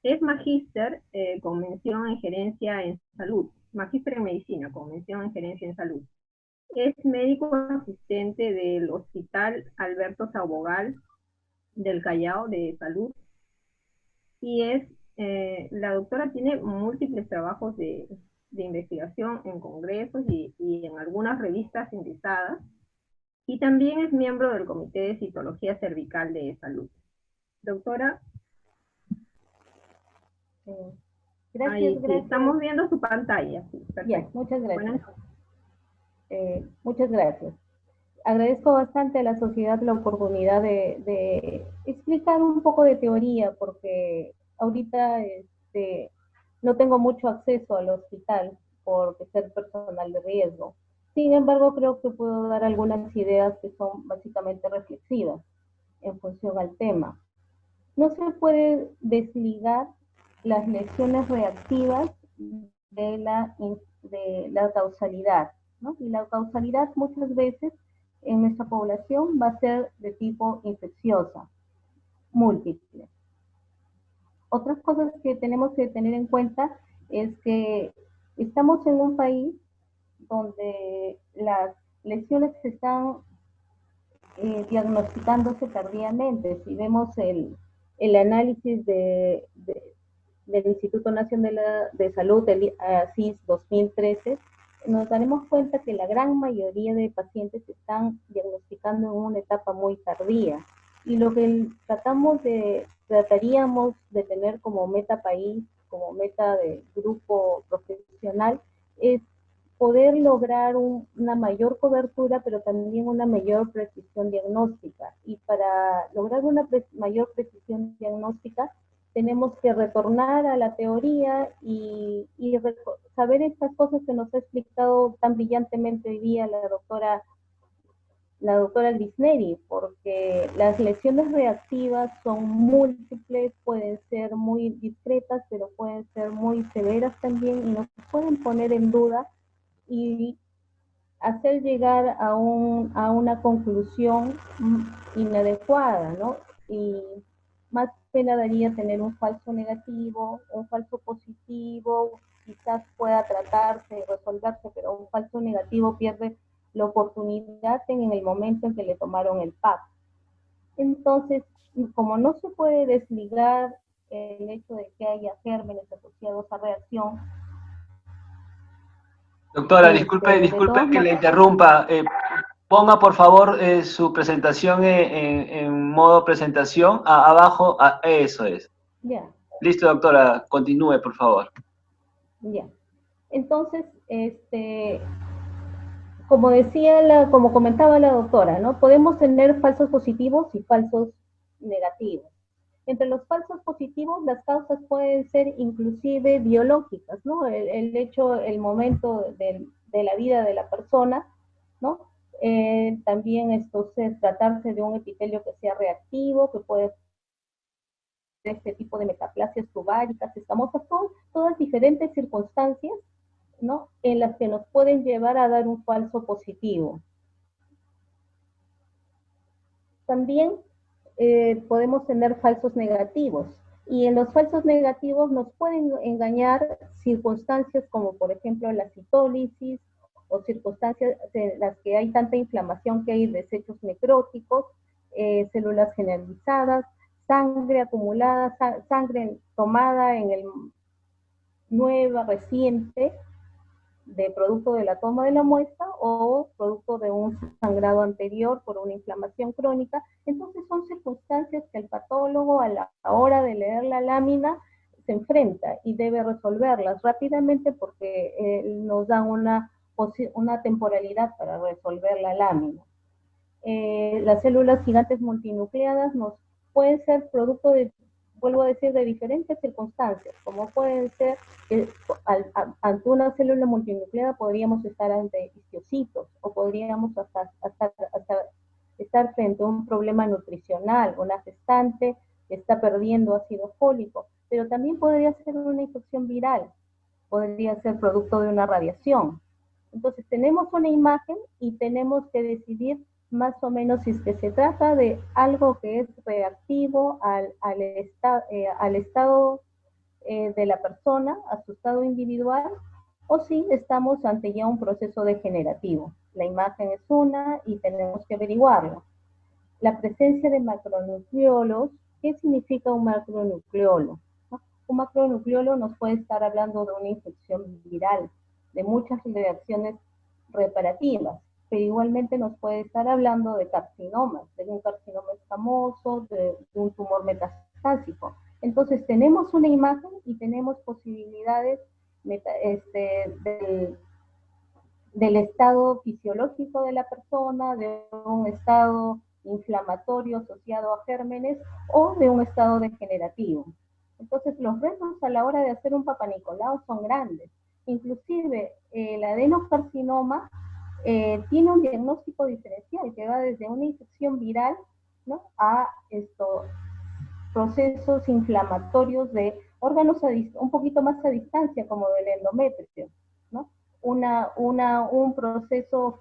Speaker 1: Es magíster con mención en gerencia en salud, magíster en medicina con mención en gerencia en salud. Es médico asistente del Hospital Alberto Sabogal del Callao de Salud y la doctora tiene múltiples trabajos de investigación en congresos y en algunas revistas indizadas, y también es miembro del Comité de Citología Cervical de Salud. Doctora,
Speaker 3: Gracias, gracias.
Speaker 1: estamos viendo su pantalla. Sí,
Speaker 3: perfecto. Muchas gracias. Muchas gracias. Agradezco bastante a la sociedad la oportunidad de explicar un poco de teoría, porque ahorita no tengo mucho acceso al hospital por ser personal de riesgo. Sin embargo, creo que puedo dar algunas ideas que son básicamente reflexivas en función al tema. No se puede desligar las lesiones reactivas de la causalidad, ¿no? Y la causalidad muchas veces en nuestra población va a ser de tipo infecciosa, múltiple. Otras cosas que tenemos que tener en cuenta es que estamos en un país donde las lesiones se están diagnosticándose tardíamente. Si vemos el análisis del Instituto Nacional de Salud, el ACIS 2013, nos daremos cuenta que la gran mayoría de pacientes se están diagnosticando en una etapa muy tardía. Y lo que trataríamos de tener como meta país, como meta de grupo profesional, es poder lograr una mayor cobertura, pero también una mayor precisión diagnóstica. Y para lograr una mayor precisión diagnóstica, tenemos que retornar a la teoría y saber estas cosas que nos ha explicado tan brillantemente hoy día la doctora Grisneri, porque las lesiones reactivas son múltiples, pueden ser muy discretas, pero pueden ser muy severas también y nos pueden poner en duda y hacer llegar a una conclusión inadecuada, ¿no? Y más pena daría tener un falso negativo, un falso positivo, quizás pueda tratarse y resolverse, pero un falso negativo pierde la oportunidad en el momento en que le tomaron el PAP. Entonces, como no se puede desligar el hecho de que haya gérmenes asociados a reacción.
Speaker 4: Doctora, disculpe que le interrumpa. Ponga por favor su presentación en modo presentación. Abajo, eso es.
Speaker 3: Ya.
Speaker 4: Listo, doctora, continúe, por favor.
Speaker 3: Ya. Entonces, como comentaba la doctora, ¿no? Podemos tener falsos positivos y falsos negativos. Entre los falsos positivos, las causas pueden ser inclusive biológicas, ¿no? El momento de la vida de la persona, ¿no? También tratarse de un epitelio que sea reactivo, que puede este tipo de metaplasias tubáricas, escamosas, todas diferentes circunstancias, ¿no? En las que nos pueden llevar a dar un falso positivo. También podemos tener falsos negativos. Y en los falsos negativos nos pueden engañar circunstancias como, por ejemplo, la citólisis o circunstancias en las que hay tanta inflamación que hay desechos necróticos, células generalizadas, sangre acumulada, sangre tomada en el nueva, reciente, de producto de la toma de la muestra o producto de un sangrado anterior por una inflamación crónica. Entonces son circunstancias que el patólogo a la hora de leer la lámina se enfrenta y debe resolverlas rápidamente porque nos dan una temporalidad para resolver la lámina. Las células gigantes multinucleadas pueden ser producto de vuelvo a decir, de diferentes circunstancias, como pueden ser que ante una célula multinucleada podríamos estar ante histocitos, o podríamos hasta estar frente a un problema nutricional, una gestante que está perdiendo ácido fólico, pero también podría ser una infección viral, podría ser producto de una radiación. Entonces tenemos una imagen y tenemos que decidir más o menos si es que se trata de algo que es reactivo al estado de la persona, a su estado individual, o si estamos ante ya un proceso degenerativo. La imagen es una y tenemos que averiguarlo. La presencia de macronucleolos, ¿qué significa un macronucleolo? Un macronucleolo nos puede estar hablando de una infección viral, de muchas reacciones reparativas, pero igualmente nos puede estar hablando de carcinomas, de un carcinoma escamoso, de un tumor metastásico. Entonces tenemos una imagen y tenemos posibilidades del estado fisiológico de la persona, de un estado inflamatorio asociado a gérmenes o de un estado degenerativo. Entonces los retos a la hora de hacer un Papanicolau son grandes. Inclusive el adenocarcinoma tiene un diagnóstico diferencial que va desde una infección viral, ¿no?, a procesos inflamatorios de órganos un poquito más a distancia, como del endometrio, ¿no? Un proceso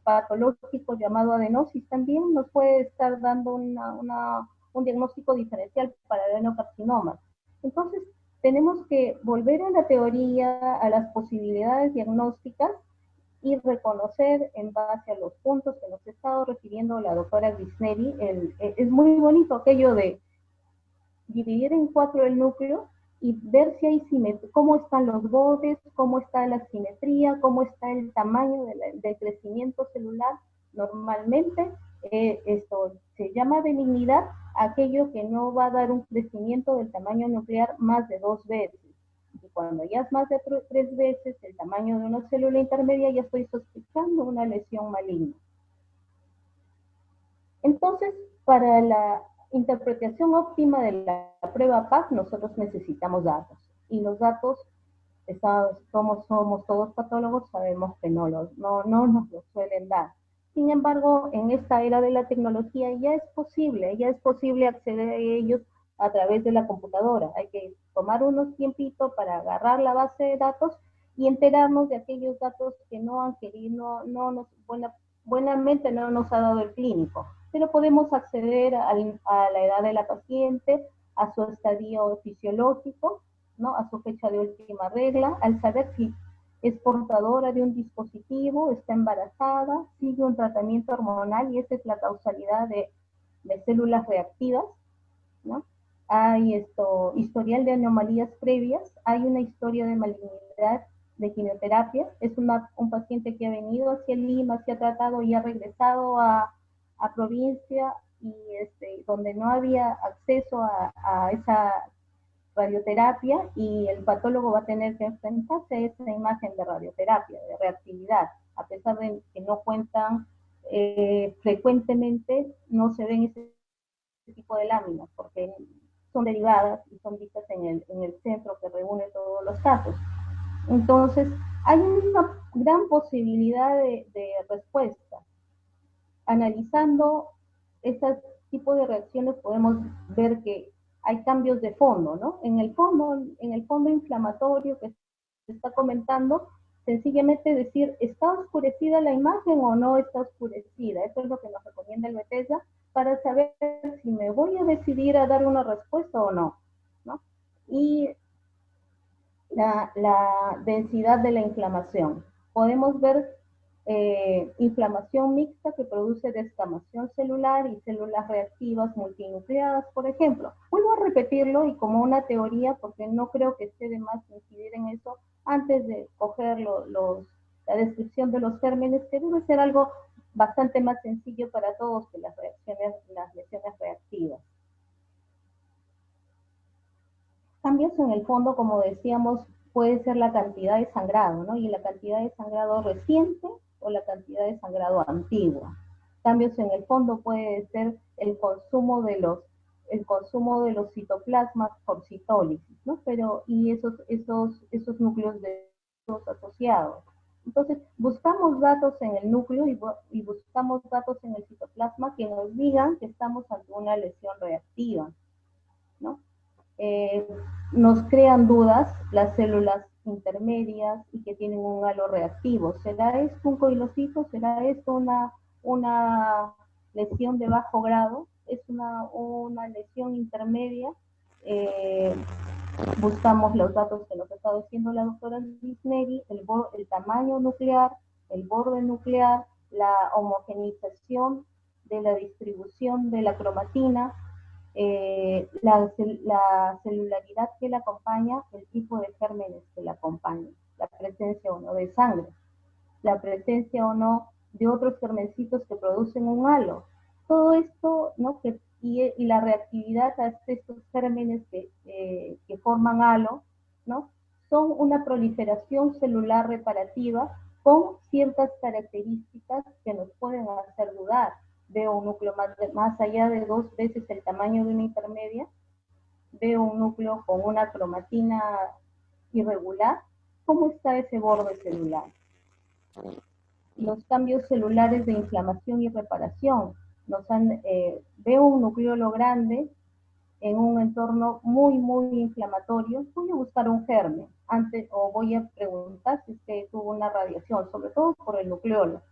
Speaker 3: patológico llamado adenosis también nos puede estar dando un diagnóstico diferencial para adenocarcinomas. Entonces, tenemos que volver a la teoría, a las posibilidades diagnósticas y reconocer en base a los puntos que nos ha estado refiriendo la doctora Grisneri. Es muy bonito aquello de dividir en 4 el núcleo y ver si hay simetría, cómo están los bordes, cómo está la simetría, cómo está el tamaño del crecimiento celular. Normalmente esto se llama benignidad aquello que no va a dar un crecimiento del tamaño nuclear más de 2 veces. Y cuando ya es más de 3 veces el tamaño de una célula intermedia, ya estoy sospechando una lesión maligna. Entonces, para la interpretación óptima de la prueba PAC, nosotros necesitamos datos. Y los datos, somos todos patólogos, sabemos que no nos los suelen dar. Sin embargo, en esta era de la tecnología ya es posible acceder a ellos a través de la computadora. Hay que tomar unos tiempitos para agarrar la base de datos y enterarnos de aquellos datos que no han querido, buenamente no nos ha dado el clínico. Pero podemos acceder a la edad de la paciente, a su estadio fisiológico, ¿no?, a su fecha de última regla, al saber si es portadora de un dispositivo, está embarazada, sigue un tratamiento hormonal, y esa es la causalidad de células reactivas, ¿no? Hay historial de anomalías previas, hay una historia de malignidad de quimioterapia, es un paciente que ha venido hacia Lima, se ha tratado y ha regresado a provincia, y donde no había acceso a esa radioterapia, y el patólogo va a tener que enfrentarse a esa imagen de radioterapia, de reactividad, a pesar de que no cuentan, frecuentemente no se ven ese tipo de láminas, porque son derivadas y son vistas en el centro que reúne todos los casos. Entonces, hay una gran posibilidad de respuesta. Analizando este tipo de reacciones podemos ver que hay cambios de fondo, ¿no? En el fondo inflamatorio que se está comentando, sencillamente decir, ¿está oscurecida la imagen o no está oscurecida? Eso es lo que nos recomienda el Bethesda para saber si me voy a decidir a dar una respuesta o no, ¿no? Y la densidad de la inflamación. Podemos ver inflamación mixta que produce descamación celular y células reactivas multinucleadas, por ejemplo. Vuelvo a repetirlo y como una teoría, porque no creo que esté de más incidir en eso antes de coger la descripción de los gérmenes, que debe ser algo bastante más sencillo para todos que las lesiones reactivas. Cambios en el fondo, como decíamos, puede ser la cantidad de sangrado, ¿no? Y la cantidad de sangrado reciente o la cantidad de sangrado antigua. Cambios en el fondo puede ser el consumo de los el consumo de los citoplasmas por citólisis, ¿no? Pero, y esos núcleos de los asociados. Entonces, buscamos datos en el núcleo y buscamos datos en el citoplasma que nos digan que estamos ante una lesión reactiva, ¿no? Nos crean dudas las células intermedias y que tienen un halo reactivo. ¿Será esto un coilocito? ¿Será esto una lesión de bajo grado? ¿Es una lesión intermedia? Buscamos los datos que nos está diciendo la doctora Lisneri, el tamaño nuclear, el borde nuclear, la homogeneización de la distribución de la cromatina, la celularidad que la acompaña, el tipo de gérmenes que la acompaña, la presencia o no de sangre, la presencia o no de otros germencitos que producen un halo. Todo esto, ¿no? Y la reactividad a estos gérmenes que forman halo, ¿no? Son una proliferación celular reparativa con ciertas características que nos pueden hacer dudar. Veo un núcleo más allá de 2 veces el tamaño de una intermedia, veo un núcleo con una cromatina irregular. ¿Cómo está ese borde celular? Los cambios celulares de inflamación y reparación. Veo un nucleolo grande en un entorno muy, muy inflamatorio. Voy a buscar un germen o voy a preguntar si es que tuvo una radiación, sobre todo por el nucleolo.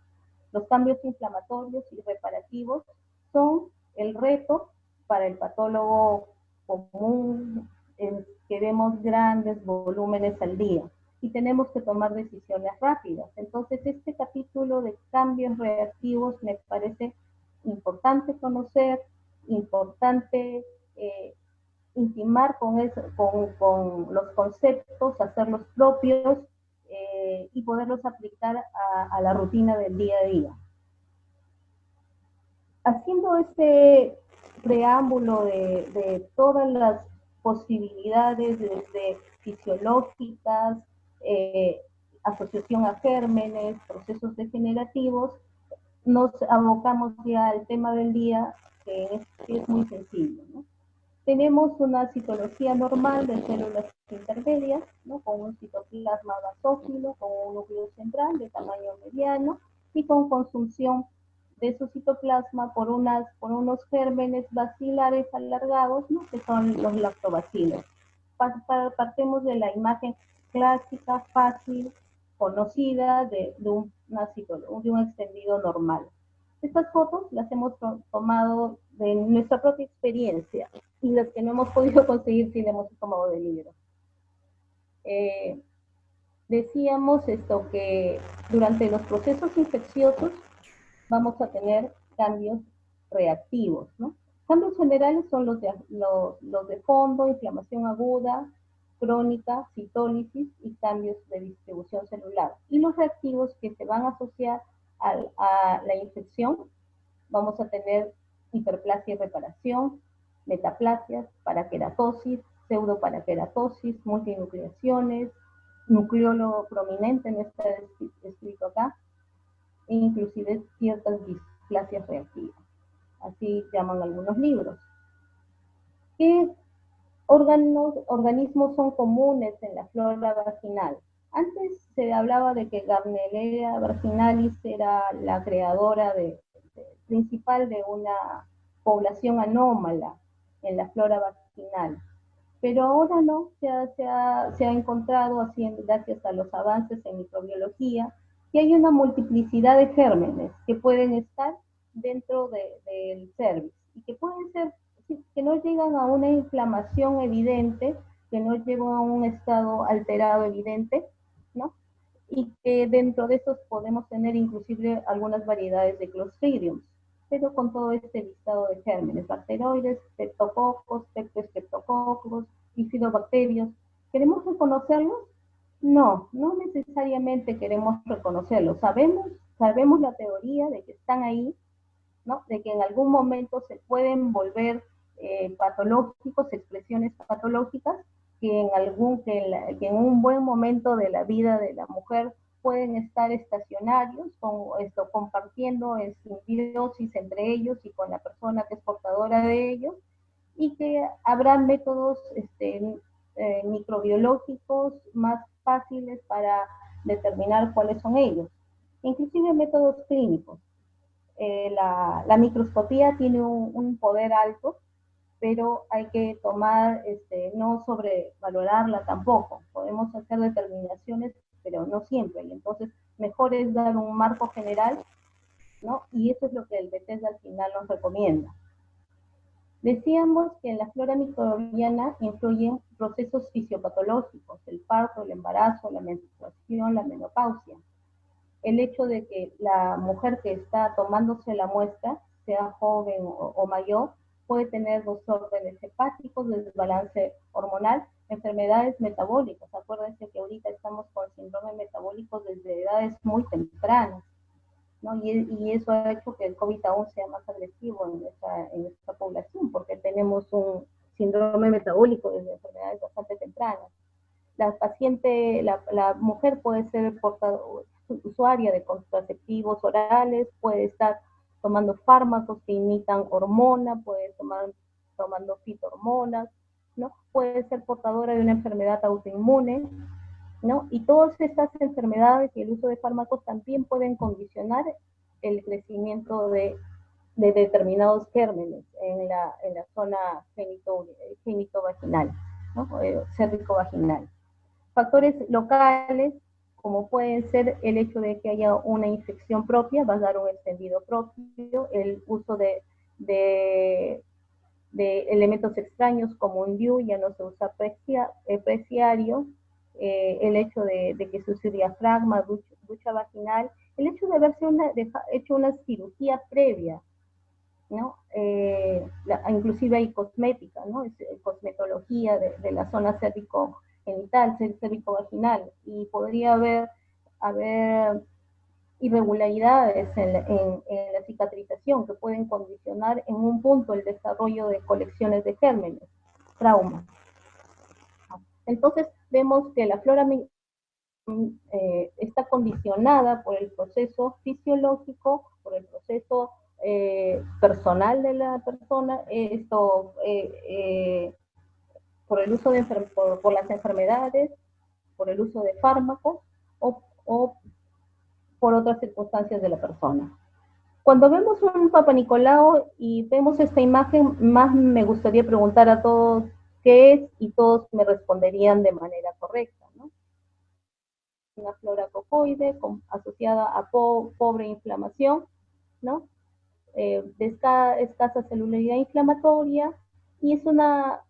Speaker 3: Los cambios inflamatorios y reparativos son el reto para el patólogo común, en que vemos grandes volúmenes al día y tenemos que tomar decisiones rápidas. Entonces, este capítulo de cambios reactivos me parece importante conocer, importante intimar con los conceptos, hacerlos propios y poderlos aplicar a la rutina del día a día. Haciendo este preámbulo de todas las posibilidades desde fisiológicas, asociación a gérmenes, procesos degenerativos, nos abocamos ya al tema del día, que es muy sencillo, ¿no? Tenemos una citología normal de células intermedias, ¿no? Con un citoplasma basófilo, con un núcleo central de tamaño mediano y con consumción de su citoplasma por unos gérmenes bacilares alargados, ¿no? Que son los lactobacilos. Partemos de la imagen clásica, fácil, conocida de un extendido normal. Estas fotos las hemos tomado de nuestra propia experiencia y las que no hemos podido conseguir si las hemos tomado de libro. Decíamos esto, que durante los procesos infecciosos vamos a tener cambios reactivos, ¿no? Cambios generales son los de fondo, inflamación aguda, crónica, citólisis y cambios de distribución celular. Y los reactivos que se van a asociar a la infección, vamos a tener hiperplasia y reparación, metaplasias, paraqueratosis, pseudoparaqueratosis, multinucleaciones, nucleolo prominente, no está escrito acá, e inclusive ciertas displasias reactivas. Así llaman algunos libros. ¿Qué organismos son comunes en la flora vaginal? Antes se hablaba de que Gardnerella vaginalis era la creadora principal de una población anómala en la flora vaginal. Pero ahora no, se ha encontrado, gracias a los avances en microbiología, que hay una multiplicidad de gérmenes que pueden estar dentro del cervix y que pueden ser, que no llegan a una inflamación evidente, que no llegan a un estado alterado evidente, ¿no? Y que dentro de estos podemos tener inclusive algunas variedades de Clostridium, pero con todo este listado de gérmenes, bacteroides, streptococos, streptococos, bifidobacterios. ¿Queremos reconocerlos? No, no necesariamente queremos reconocerlos. Sabemos la teoría de que están ahí, ¿no? De que en algún momento se pueden volver patológicos, expresiones patológicas, que en un buen momento de la vida de la mujer pueden estar estacionarios, compartiendo simbiosis entre ellos y con la persona que es portadora de ellos, y que habrá métodos microbiológicos más fáciles para determinar cuáles son ellos, inclusive métodos clínicos. La microscopía tiene un poder alto, pero hay que tomar, no sobrevalorarla tampoco. Podemos hacer determinaciones, pero no siempre. Y entonces, mejor es dar un marco general, ¿no? Y eso es lo que el Bethesda al final nos recomienda. Decíamos que en la flora microbiana influyen procesos fisiopatológicos, el parto, el embarazo, la menstruación, la menopausia. El hecho de que la mujer que está tomándose la muestra, sea joven o mayor, puede tener desórdenes hepáticos, desbalance hormonal, enfermedades metabólicas. Acuérdense que ahorita estamos con síndrome metabólico desde edades muy tempranas, ¿no? Y eso ha hecho que el COVID aún sea más agresivo en nuestra población, porque tenemos un síndrome metabólico desde enfermedades bastante tempranas. La mujer puede ser usuaria de contraceptivos orales, puede estar tomando fármacos que imitan hormona, puede estar tomando fitohormonas, ¿no? Puede ser portadora de una enfermedad autoinmune, ¿no? Y todas estas enfermedades y el uso de fármacos también pueden condicionar el crecimiento de determinados gérmenes en la zona genitovaginal, ¿no? Cérvico-vaginal. Factores locales, como pueden ser el hecho de que haya una infección propia, va a dar un extendido propio, el uso de elementos extraños como un DIU, ya no se usa presiario, el hecho de que se use diafragma, ducha vaginal, el hecho de haberse hecho una cirugía previa, ¿no? Inclusive hay cosmética, ¿no? Cosmetología de la zona cérvico-genital, cérvico-vaginal, y podría haber irregularidades en la cicatrización que pueden condicionar en un punto el desarrollo de colecciones de gérmenes, traumas. Entonces vemos que la flora está condicionada por el proceso fisiológico, por el proceso personal de la persona, por el uso por las enfermedades, por el uso de fármacos o por otras circunstancias de la persona. Cuando vemos un Papa Nicolau y vemos esta imagen, más me gustaría preguntar a todos qué es, y todos me responderían de manera correcta, ¿no? Una flora cocoide asociada a pobre inflamación, ¿no? De escasa celularidad inflamatoria, y es una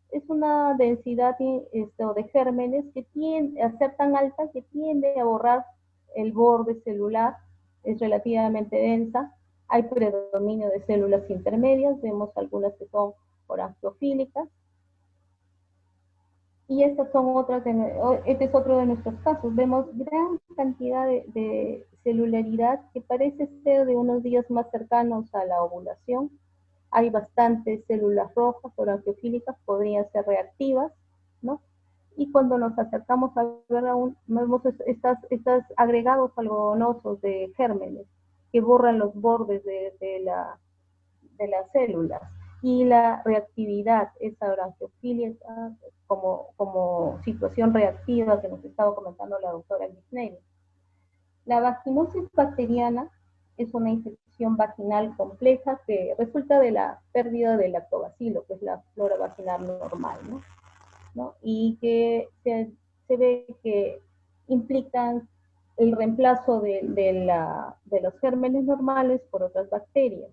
Speaker 3: densidad de gérmenes que tiende a ser tan alta que tiende a borrar el borde celular, es relativamente densa. Hay predominio de células intermedias, vemos algunas que son orangiofílicas, y estas son este es otro de nuestros casos. Vemos gran cantidad de celularidad que parece ser de unos días más cercanos a la ovulación. Hay bastantes células rojas, orangiofílicas, podrían ser reactivas, ¿no? Y cuando nos acercamos a ver aún, vemos estos agregados algodonosos de gérmenes que borran los bordes de las células. Y la reactividad, esa orangiofilia como situación reactiva que nos estaba comentando la doctora Gisneri. La vaginosis bacteriana es una infección vaginal compleja que resulta de la pérdida del lactobacilo, que es la flora vaginal normal, ¿no? Y que se ve que implican el reemplazo de los gérmenes normales por otras bacterias.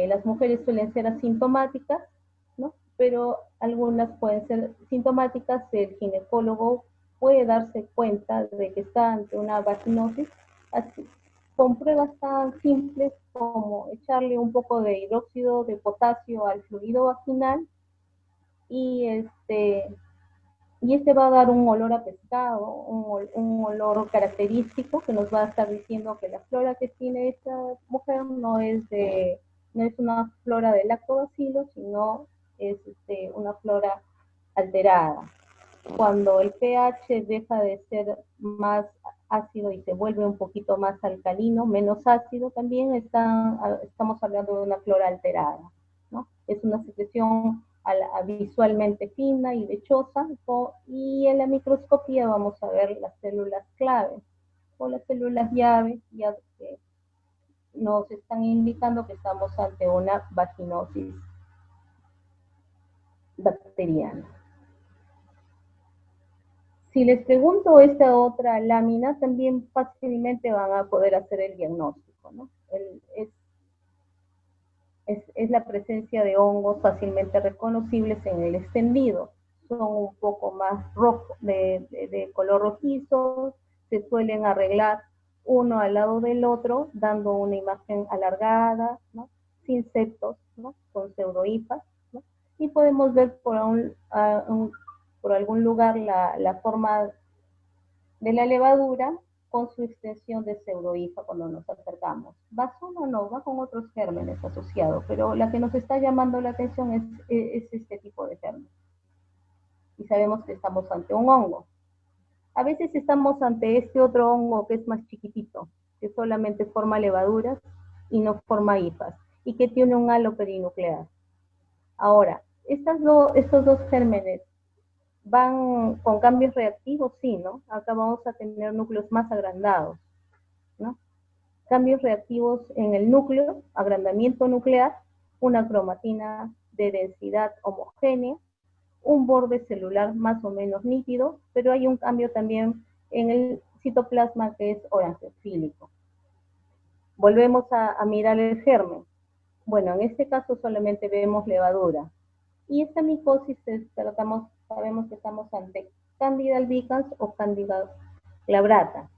Speaker 3: Las mujeres suelen ser asintomáticas, ¿no? Pero algunas pueden ser sintomáticas. El ginecólogo puede darse cuenta de que está ante una vaginosis así, con pruebas tan simples como echarle un poco de hidróxido de potasio al fluido vaginal, y este va a dar un olor a pescado, un olor característico que nos va a estar diciendo que la flora que tiene esta mujer no es una flora de lactobacilo, sino es una flora alterada. Cuando el pH deja de ser más ácido y se vuelve un poquito más alcalino, menos ácido, también estamos hablando de una flora alterada, ¿no? Es una secreción visualmente fina y lechosa, y en la microscopía vamos a ver las células clave o las células llave, ya que nos están indicando que estamos ante una vaginosis bacteriana. Si les pregunto esta otra lámina, también fácilmente van a poder hacer el diagnóstico, ¿no? Es la presencia de hongos fácilmente reconocibles en el extendido. Son un poco más rojo, de color rojizo, se suelen arreglar uno al lado del otro, dando una imagen alargada, ¿no? Sin septos, ¿no? Con pseudohifas, ¿no? Y podemos ver por algún lugar la forma de la levadura con su extensión de pseudohifa cuando nos acercamos. ¿Va solo o no? Va con otros gérmenes asociados, pero la que nos está llamando la atención es este tipo de gérmenes. Y sabemos que estamos ante un hongo. A veces estamos ante este otro hongo que es más chiquitito, que solamente forma levaduras y no forma hifas, y que tiene un halo perinuclear. Ahora, estos dos gérmenes van con cambios reactivos, sí, ¿no? Acá vamos a tener núcleos más agrandados, ¿no? Cambios reactivos en el núcleo, agrandamiento nuclear, una cromatina de densidad homogénea, un borde celular más o menos nítido, pero hay un cambio también en el citoplasma que es oranjefílico. Volvemos a mirar el germen. Bueno, en este caso solamente vemos levadura. Y esta micosis sabemos que estamos ante Candida albicans o Candida glabrata.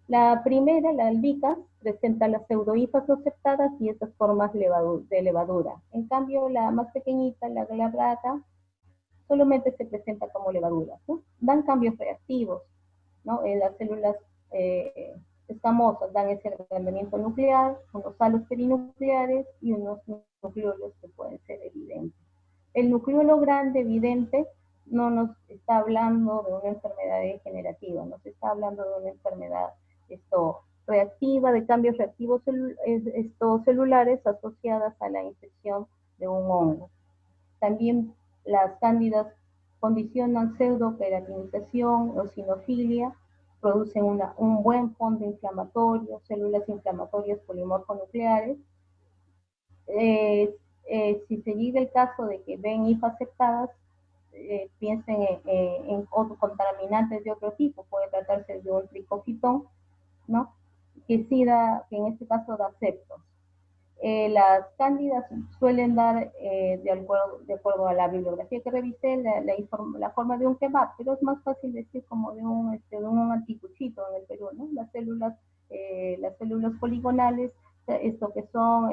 Speaker 3: La primera, la albicans, presenta las pseudohifas no septadas y estas formas de levadura. En cambio, la más pequeñita, la glabrata, solamente se presenta como levadura, ¿no? Dan cambios reactivos, ¿no? En las células escamosas dan ese agrandamiento nuclear, unos halos perinucleares y unos nucleolos que pueden ser evidentes. El nucleolo grande evidente no nos está hablando de una enfermedad degenerativa, nos está hablando de una enfermedad reactiva, de cambios reactivos celulares asociadas a la infección de un hongo. También las cándidas condicionan pseudoqueratinización, eosinofilia, producen un buen fondo inflamatorio, células inflamatorias polimorfonucleares. Si se llega el caso de que ven hifas aceptadas, piensen en otros contaminantes de otro tipo, puede tratarse de un tricofitón, ¿no? Que en este caso da septos. Las cándidas suelen dar, de acuerdo a la bibliografía que revisé, la forma de un kebab, pero es más fácil decir como de un anticuchito en el Perú, ¿no? Las células poligonales, esto que son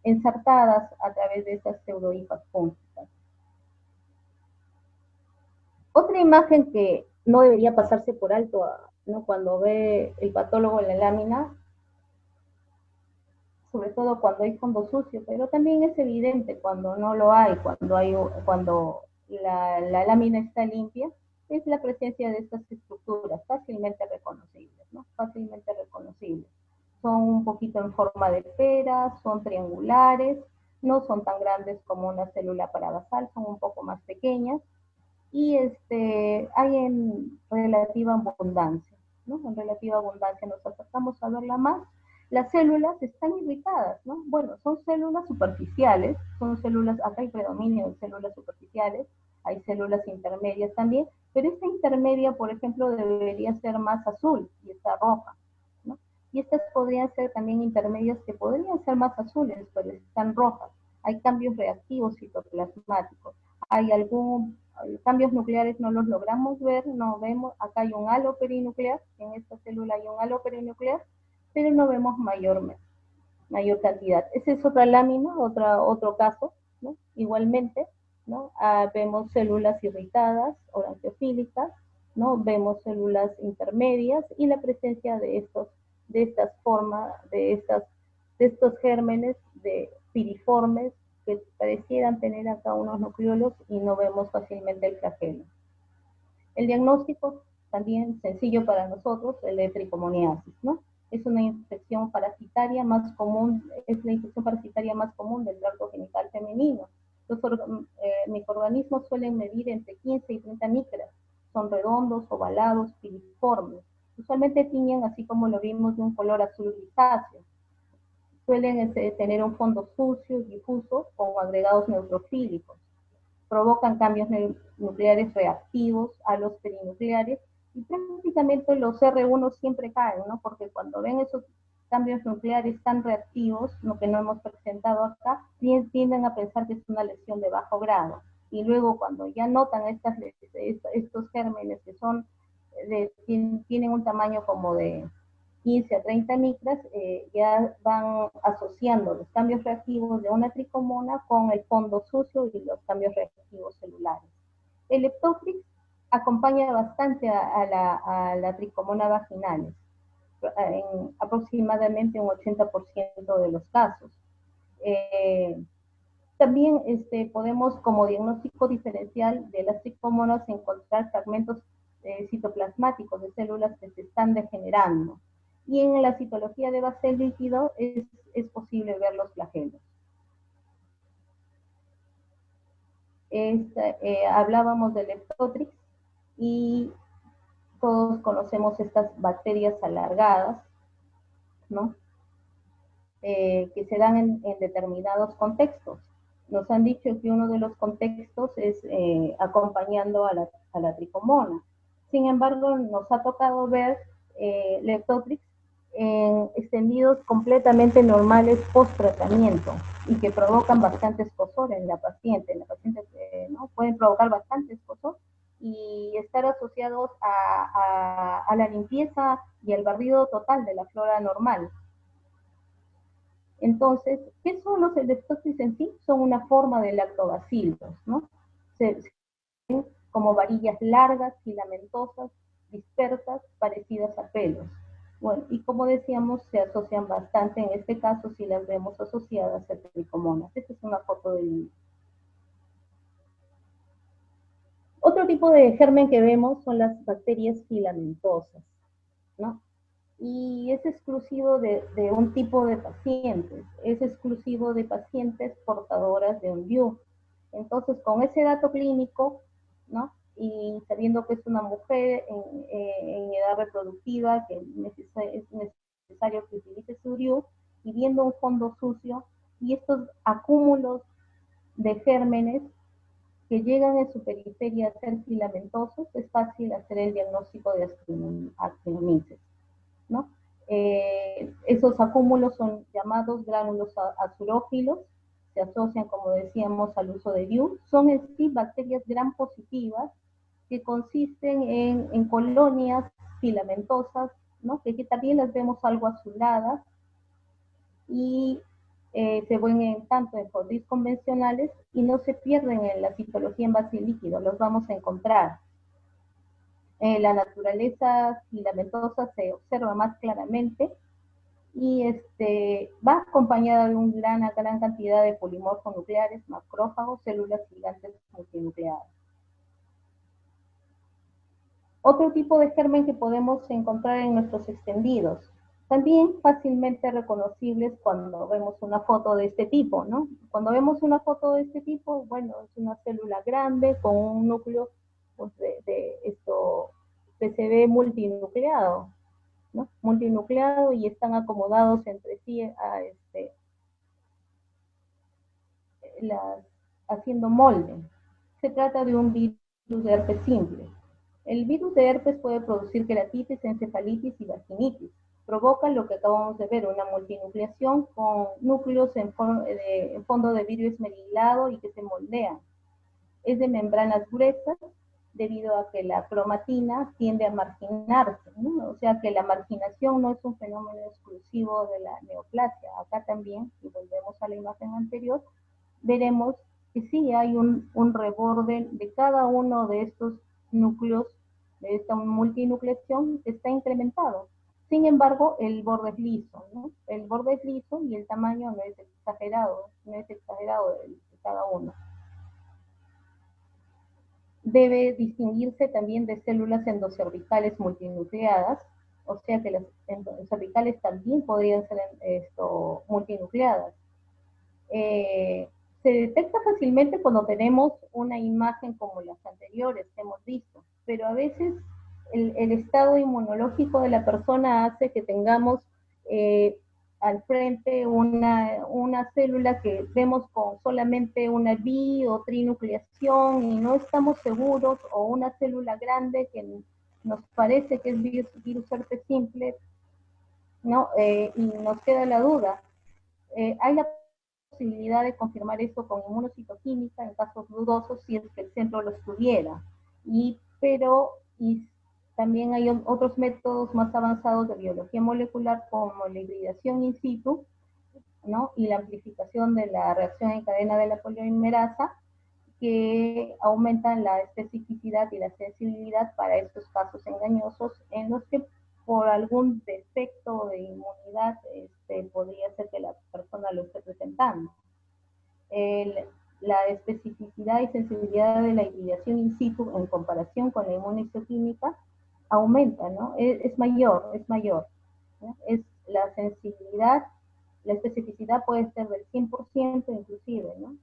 Speaker 3: ensartadas a través de estas pseudohifas fúngicas. Otra imagen que no debería pasarse por alto, ¿no? Cuando ve el patólogo en la lámina, sobre todo cuando hay fondo sucio, pero también es evidente cuando no lo hay, cuando la lámina está limpia, es la presencia de estas estructuras fácilmente reconocibles, ¿no? Fácilmente reconocibles. Son un poquito en forma de pera, son triangulares, no son tan grandes como una célula parabasal, son un poco más pequeñas, y hay en relativa abundancia, ¿no? En relativa abundancia nos acercamos a verla más. Las células están irritadas, ¿no? Bueno, son células superficiales, acá hay predominio de células superficiales, hay células intermedias también, pero esta intermedia, por ejemplo, debería ser más azul y está roja, ¿no? Y estas podrían ser también intermedias que podrían ser más azules, pero están rojas. Hay cambios reactivos citoplasmáticos. Cambios nucleares no los logramos ver, no vemos, acá hay un halo perinuclear, en esta célula hay un halo perinuclear, pero no vemos mayor cantidad. Esa es otra lámina, otro caso, ¿no? Igualmente, ¿no? Vemos células irritadas, orangeofílicas, ¿no? Vemos células intermedias y la presencia de estos gérmenes piriformes que parecieran tener acá unos nucleolos y no vemos fácilmente el flagelo. El diagnóstico también sencillo para nosotros, el de tricomoniasis, ¿no? Es una infección parasitaria más común, es la infección parasitaria más común del tracto genital femenino. Los microorganismos suelen medir entre 15 y 30 micras. Son redondos, ovalados, piriformes. Usualmente tiñen, así como lo vimos, de un color azul grisáceo. Suelen tener un fondo sucio y difuso con agregados neutrofílicos. Provocan cambios nucleares reactivos a los perinucleares y prácticamente los R1 siempre caen, ¿no? Porque cuando ven esos cambios nucleares tan reactivos, lo que no hemos presentado acá, tienden a pensar que es una lesión de bajo grado. Y luego cuando ya notan estos gérmenes que son tienen un tamaño como de 15 a 30 micras, ya van asociando los cambios reactivos de una tricomona con el fondo sucio y los cambios reactivos celulares. El Leptotrix acompaña bastante a la tricomona vaginalis, en aproximadamente un 80% de los casos. También podemos, como diagnóstico diferencial de las tricomonas, encontrar fragmentos citoplasmáticos de células que se están degenerando. Y en la citología de base líquido es posible ver los flagelos. Hablábamos del Leptotrix y todos conocemos estas bacterias alargadas, ¿no? Que se dan en determinados contextos. Nos han dicho que uno de los contextos es acompañando a la tricomona. Sin embargo, nos ha tocado ver Leptotrix extendidos completamente normales post-tratamiento y que provocan bastante escozor en la paciente. ¿No? Pueden provocar bastante escozor y estar asociados a la limpieza y el barrido total de la flora normal. Entonces, ¿qué son los Leptotrix en sí? Son una forma de lactobacilos, ¿no? Se ven como varillas largas, filamentosas, dispersas, parecidas a pelos. Bueno, y como decíamos, se asocian bastante, en este caso, si las vemos asociadas a tricomonas. Esta es una foto del... Otro tipo de germen que vemos son las bacterias filamentosas, ¿no? Y es exclusivo de un tipo de pacientes, es exclusivo de pacientes portadoras de un DIU. Entonces, con ese dato clínico, ¿no? Y sabiendo que es una mujer en edad reproductiva, que es necesario que utilice su DIU, y viendo un fondo sucio, y estos acúmulos de gérmenes que llegan en su periferia a ser filamentosos, es fácil hacer el diagnóstico de actinomices, ¿no? Esos acúmulos son llamados gránulos azurófilos, se asocian, como decíamos, al uso de DIU. Son en sí bacterias gram positivas que consisten en colonias filamentosas, ¿no? Que también las vemos algo azuladas y se ven tanto en FODIs convencionales y no se pierden en la citología en base líquido, los vamos a encontrar. La naturaleza filamentosa se observa más claramente y va acompañada de una gran cantidad de polimorfos nucleares, macrófagos, células gigantes multinucleadas. Otro tipo de germen que podemos encontrar en nuestros extendidos, también fácilmente reconocibles cuando vemos una foto de este tipo, ¿no? Cuando vemos una foto de este tipo, bueno, es una célula grande con un núcleo pues, que se ve multinucleado, ¿no? Multinucleado y están acomodados entre sí haciendo molde. Se trata de un virus de herpes simple. El virus de herpes puede producir queratitis, encefalitis y vaginitis. Provoca lo que acabamos de ver, una multinucleación con núcleos en fondo de vidrio esmerilado y que se moldean. Es de membranas gruesas debido a que la cromatina tiende a marginarse, ¿no? O sea que la marginación no es un fenómeno exclusivo de la neoplasia. Acá también, si volvemos a la imagen anterior, veremos que sí hay un reborde de cada uno de estos núcleos, de esta multinucleación, que está incrementado. Sin embargo, el borde es liso, ¿no? El borde es liso y el tamaño no es exagerado de cada uno. Debe distinguirse también de células endocervicales multinucleadas, o sea que las cervicales también podrían ser multinucleadas. Se detecta fácilmente cuando tenemos una imagen como las anteriores que hemos visto, pero a veces el estado inmunológico de la persona hace que tengamos al frente una célula que vemos con solamente una bi o trinucleación y no estamos seguros, o una célula grande que nos parece que es virus herpes simple, ¿no? Y nos queda la duda. Hay la posibilidad de confirmar esto con inmunocitoquímica en casos dudosos si es que el centro lo estuviera. Pero también hay otros métodos más avanzados de biología molecular como la hibridación in situ, ¿no? Y la amplificación de la reacción en cadena de la polimerasa, que aumentan la especificidad y la sensibilidad para estos casos engañosos en los que por algún defecto de inmunidad podría ser que la persona lo esté presentando. La especificidad y sensibilidad de la hibridación in situ en comparación con la inmunohistoquímica aumenta, ¿no? Es mayor, ¿no? La sensibilidad, la especificidad puede ser del 100% inclusive, ¿no?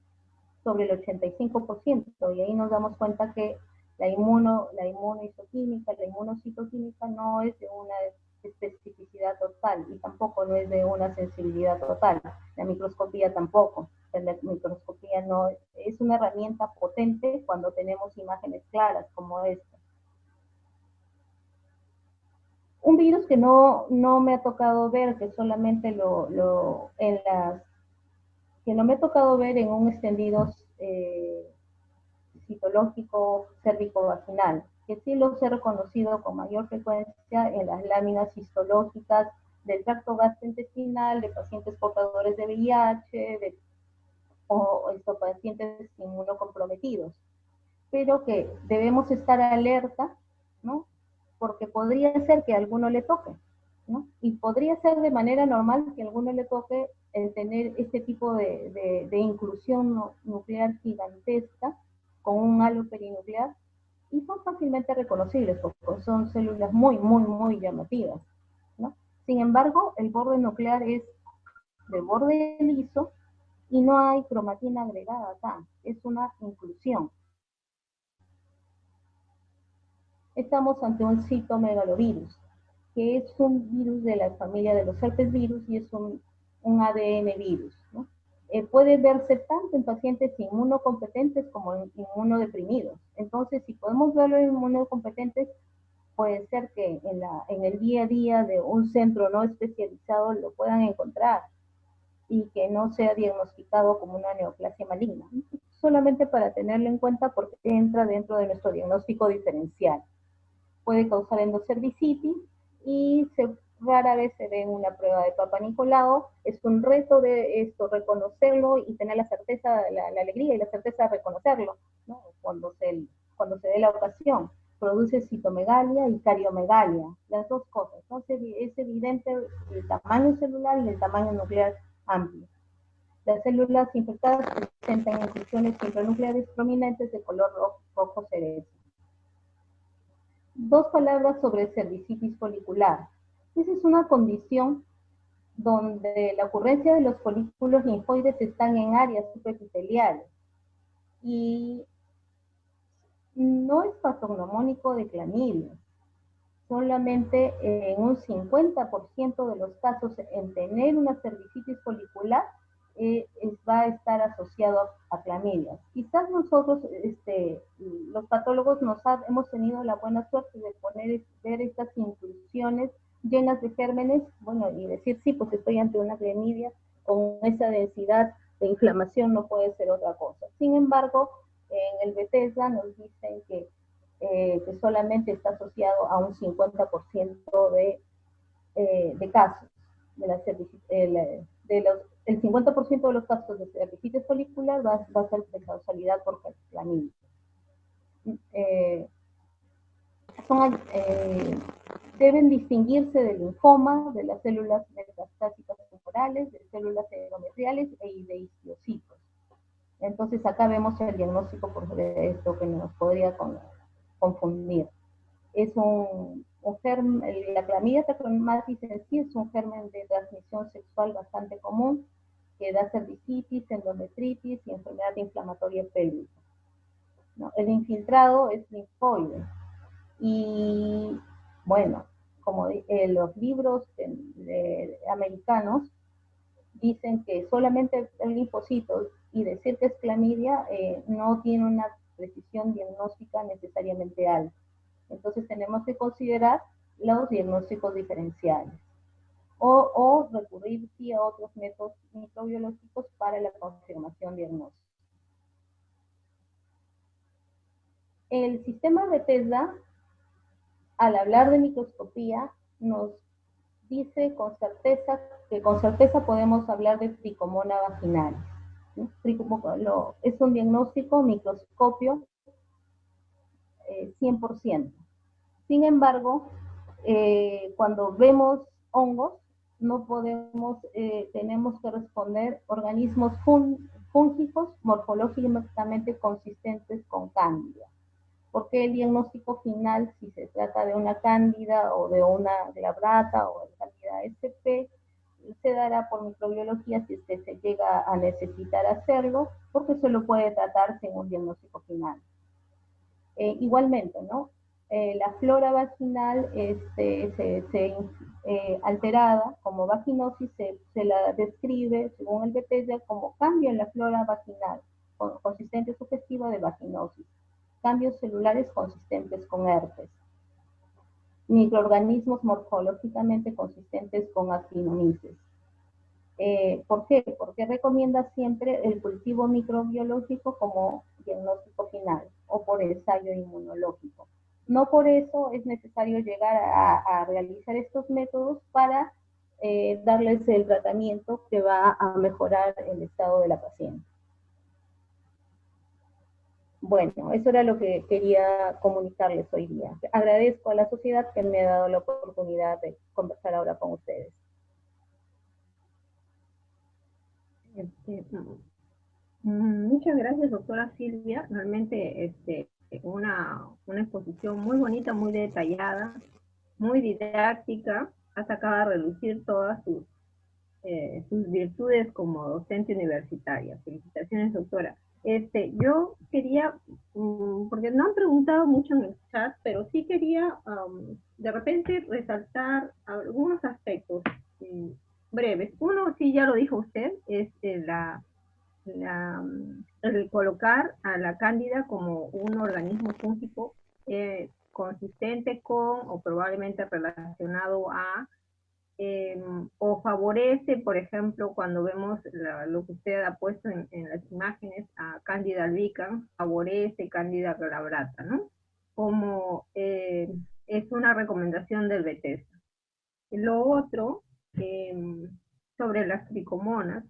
Speaker 3: Sobre el 85%, y ahí nos damos cuenta que la inmunohistoquímica, la inmunocitoquímica no es de una especificidad total y tampoco no es de una sensibilidad total. La microscopía tampoco. La microscopía no es una herramienta potente cuando tenemos imágenes claras como esta. Un virus que no me ha tocado ver, que solamente que no me ha tocado ver en un extendido citológico cérvico-vaginal, que sí los he reconocido con mayor frecuencia en las láminas histológicas del tracto gastrointestinal de pacientes portadores de VIH o pacientes inmunocomprometidos, pero que debemos estar alerta, ¿no? Porque podría ser que a alguno le toque, ¿no? Y podría ser de manera normal que a alguno le toque el tener este tipo de inclusión nuclear gigantesca con un halo perinuclear, y son fácilmente reconocibles porque son células muy llamativas, ¿no? Sin embargo, el borde nuclear es de borde liso y no hay cromatina agregada acá, es una inclusión. Estamos ante un citomegalovirus, que es un virus de la familia de los herpes virus y es un ADN virus, ¿no? Puede verse tanto en pacientes inmunocompetentes como en inmunodeprimidos. Entonces, si podemos verlo en inmunocompetentes, puede ser que en el día a día de un centro no especializado lo puedan encontrar y que no sea diagnosticado como una neoplasia maligna. Solamente para tenerlo en cuenta porque entra dentro de nuestro diagnóstico diferencial. Puede causar endocervicitis y rara vez se ve en una prueba de Papa Nicolau. Es un reto de esto, reconocerlo y tener la certeza, la alegría y la certeza de reconocerlo, ¿no? Cuando se dé la ocasión. Produce citomegalia y cariomegalia, las dos cosas. Entonces es evidente el tamaño celular y el tamaño nuclear amplio. Las células infectadas presentan inclusiones intranucleares prominentes de color rojo cerezo. Dos palabras sobre cervicitis folicular. Esa es una condición donde la ocurrencia de los folículos linfoides están en áreas subepiteliales y no es patognomónico de clamidia. Solamente en un 50% de los casos en tener una cervicitis folicular va a estar asociado a clamidia. Quizás nosotros, los patólogos, hemos tenido la buena suerte de ver estas inclusiones llenas de gérmenes, bueno, y decir, sí, pues estoy ante una clamidia con esa densidad de inflamación, no puede ser otra cosa. Sin embargo, en el Bethesda nos dicen que solamente está asociado a un 50% de casos el 50% de los casos de cervicitis folicular va a ser de causalidad por clamidia. Deben distinguirse del linfoma, de las células metastásicas tumorales, de células endometriales y de histiocytos. Entonces acá vemos el diagnóstico por esto que nos podría confundir. Es un La clamidia trachomatis en sí es un germen de transmisión sexual bastante común, que da cervicitis, endometritis y enfermedad inflamatoria pélvica, ¿no? El infiltrado es linfoide. Y bueno, como los libros americanos dicen que solamente el linfocitos y decir que es clamidia no tiene una precisión diagnóstica necesariamente alta. Entonces tenemos que considerar los diagnósticos diferenciales o recurrir sí a otros métodos microbiológicos para la confirmación diagnóstica. El sistema Bethesda, al hablar de microscopía, nos dice con certeza podemos hablar de tricomona vaginal, ¿sí? Es un diagnóstico microscopio 100%. Sin embargo, cuando vemos hongos, no podemos, tenemos que responder organismos fúngicos morfológicamente consistentes con cándida. Porque el diagnóstico final, si se trata de una cándida o de una glabrata o de cándida sp, se dará por microbiología si es que se llega a necesitar hacerlo, porque se lo puede tratar sin un diagnóstico final. Igualmente, ¿no? La flora vaginal alterada como vaginosis se la describe, según el Bethesda, como cambio en la flora vaginal, consistente sugestiva de vaginosis, cambios celulares consistentes con herpes, microorganismos morfológicamente consistentes con actinomices. ¿Por qué? Porque recomienda siempre el cultivo microbiológico como diagnóstico final o por ensayo inmunológico. No por eso es necesario llegar a realizar estos métodos para darles el tratamiento que va a mejorar el estado de la paciente. Bueno, eso era lo que quería comunicarles hoy día. Agradezco a la sociedad que me ha dado la oportunidad de conversar ahora con ustedes.
Speaker 1: Muchas gracias, doctora Silvia. Realmente una exposición muy bonita, muy detallada, muy didáctica. Ha sacado a relucir todas sus virtudes como docente universitaria. Felicitaciones, doctora. Yo quería, porque no han preguntado mucho en el chat, pero sí quería de repente resaltar algunos aspectos breves. Uno, sí, ya lo dijo usted, es el colocar a la cándida como un organismo fúngico consistente con o probablemente relacionado a o favorece, por ejemplo, cuando vemos lo que usted ha puesto en las imágenes a Candida albicans, favorece Candida glabrata, ¿no? Como es una recomendación del Bethesda. Lo otro, sobre las tricomonas,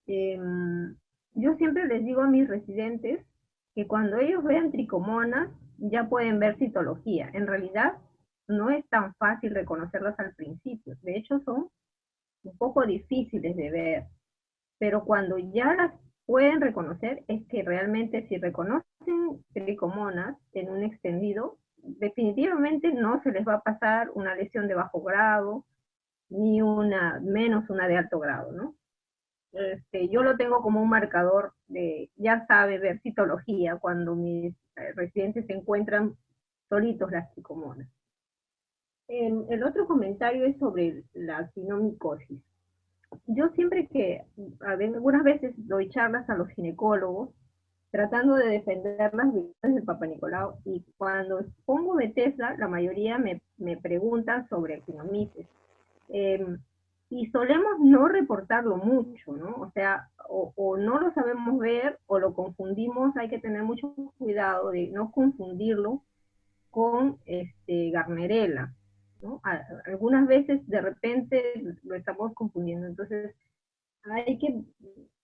Speaker 1: yo siempre les digo a mis residentes que cuando ellos vean tricomonas ya pueden ver citología. En realidad no es tan fácil reconocerlas al principio. De hecho son un poco difíciles de ver. Pero cuando ya las pueden reconocer es que realmente si reconocen tricomonas en un extendido, definitivamente no se les va a pasar una lesión de bajo grado ni menos una de alto grado, ¿no? Yo lo tengo como un marcador de, ya sabe ver citología cuando mis residentes se encuentran solitos las tricomonas. El otro comentario es sobre la actinomicosis. Yo siempre que, algunas veces doy charlas a los ginecólogos, tratando de defender las virtudes del Papa Nicolau, y cuando pongo Bethesda, la mayoría me preguntan sobre actinomices. Y solemos no reportarlo mucho, ¿no? O sea, o no lo sabemos ver o lo confundimos. Hay que tener mucho cuidado de no confundirlo con Gardnerella, ¿no? Algunas veces de repente lo estamos confundiendo. Entonces hay que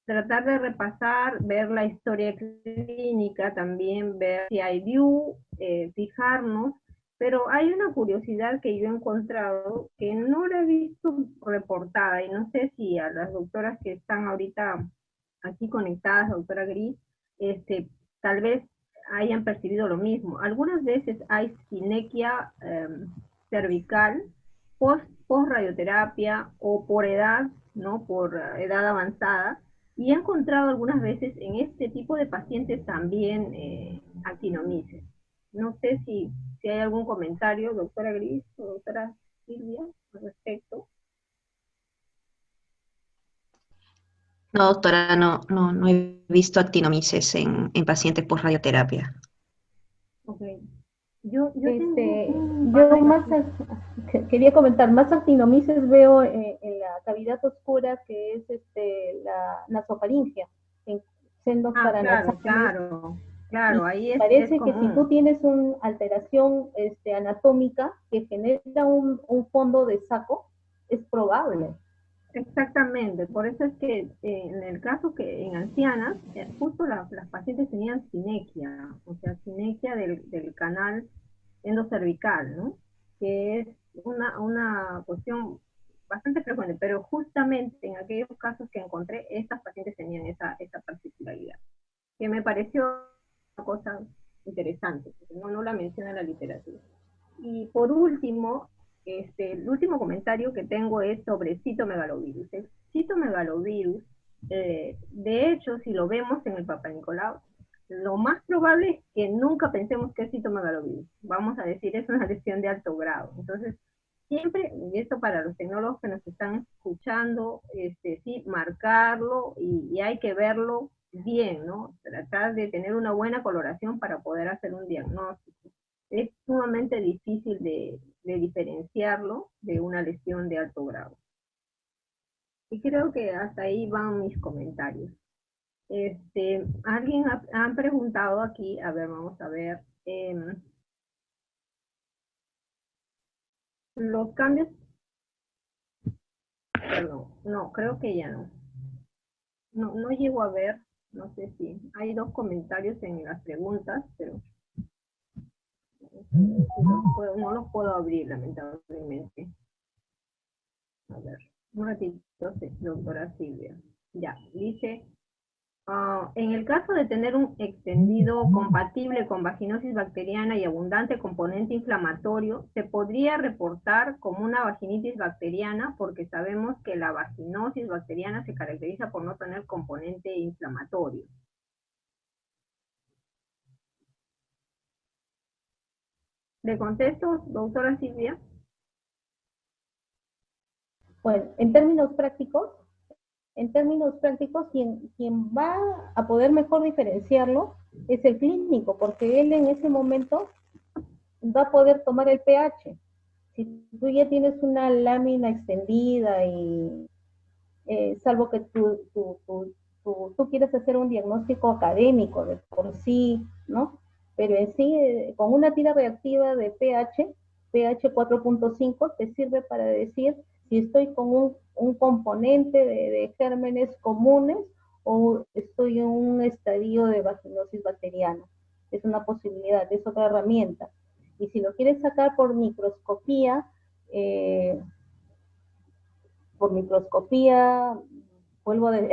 Speaker 1: tratar de repasar, ver la historia clínica, también ver si hay DIU, fijarnos. Pero hay una curiosidad que yo he encontrado que no la he visto reportada, y no sé si a las doctoras que están ahorita aquí conectadas, doctora Gris, tal vez hayan percibido lo mismo. Algunas veces hay sinequia cervical post radioterapia o por edad, ¿no? Por edad avanzada, y he encontrado algunas veces en este tipo de pacientes también actinomices. No sé si hay algún comentario, doctora Gris o doctora Silvia, al respecto.
Speaker 2: No, doctora, no he visto actinomices en pacientes por radioterapia.
Speaker 1: Ok. Yo tengo
Speaker 3: yo más quería comentar, más actinomices veo en la cavidad oscura, que es la nasofaringia, en sendos paranasales.
Speaker 1: claro, ahí es
Speaker 3: Parece que si
Speaker 1: común.
Speaker 3: tú tienes una alteración anatómica que genera un fondo de saco, es probable.
Speaker 1: Exactamente, por eso es que en el caso que en ancianas, justo las pacientes tenían sinequia, o sea, sinequia del canal endocervical, ¿no? Que es una cuestión bastante frecuente, pero justamente en aquellos casos que encontré, estas pacientes tenían esa particularidad, que me pareció una cosa interesante, porque no la menciona en la literatura. Y por último, el último comentario que tengo es sobre citomegalovirus. El citomegalovirus, de hecho, si lo vemos en el Papa Nicolau, lo más probable es que nunca pensemos que es citomegalovirus. Vamos a decir, es una lesión de alto grado. Entonces, siempre, y esto para los tecnólogos que nos están escuchando, sí, marcarlo y hay que verlo bien, ¿no? Tratar de tener una buena coloración para poder hacer un diagnóstico. Es sumamente difícil de diferenciarlo de una lesión de alto grado. Y creo que hasta ahí van mis comentarios. Alguien han preguntado aquí, a ver, vamos a ver, los cambios, perdón, no, creo que ya no. No llego a ver, no sé si hay dos comentarios en las preguntas, pero no los puedo abrir, lamentablemente. A ver, un ratito, doctora Silvia. Ya, dice, en el caso de tener un extendido compatible con vaginosis bacteriana y abundante componente inflamatorio, se podría reportar como una vaginitis bacteriana, porque sabemos que la vaginosis bacteriana se caracteriza por no tener componente inflamatorio. ¿Le contesto, doctora Silvia?
Speaker 3: Bueno, en términos prácticos, quien va a poder mejor diferenciarlo es el clínico, porque él en ese momento va a poder tomar el pH. Si tú ya tienes una lámina extendida y salvo que tú quieras hacer un diagnóstico académico de por sí, ¿no? Pero en sí, con una tira reactiva de pH 4.5, te sirve para decir si estoy con un componente de gérmenes comunes o estoy en un estadio de vaginosis bacteriana. Es una posibilidad, es otra herramienta. Y si lo quieres sacar por microscopía, el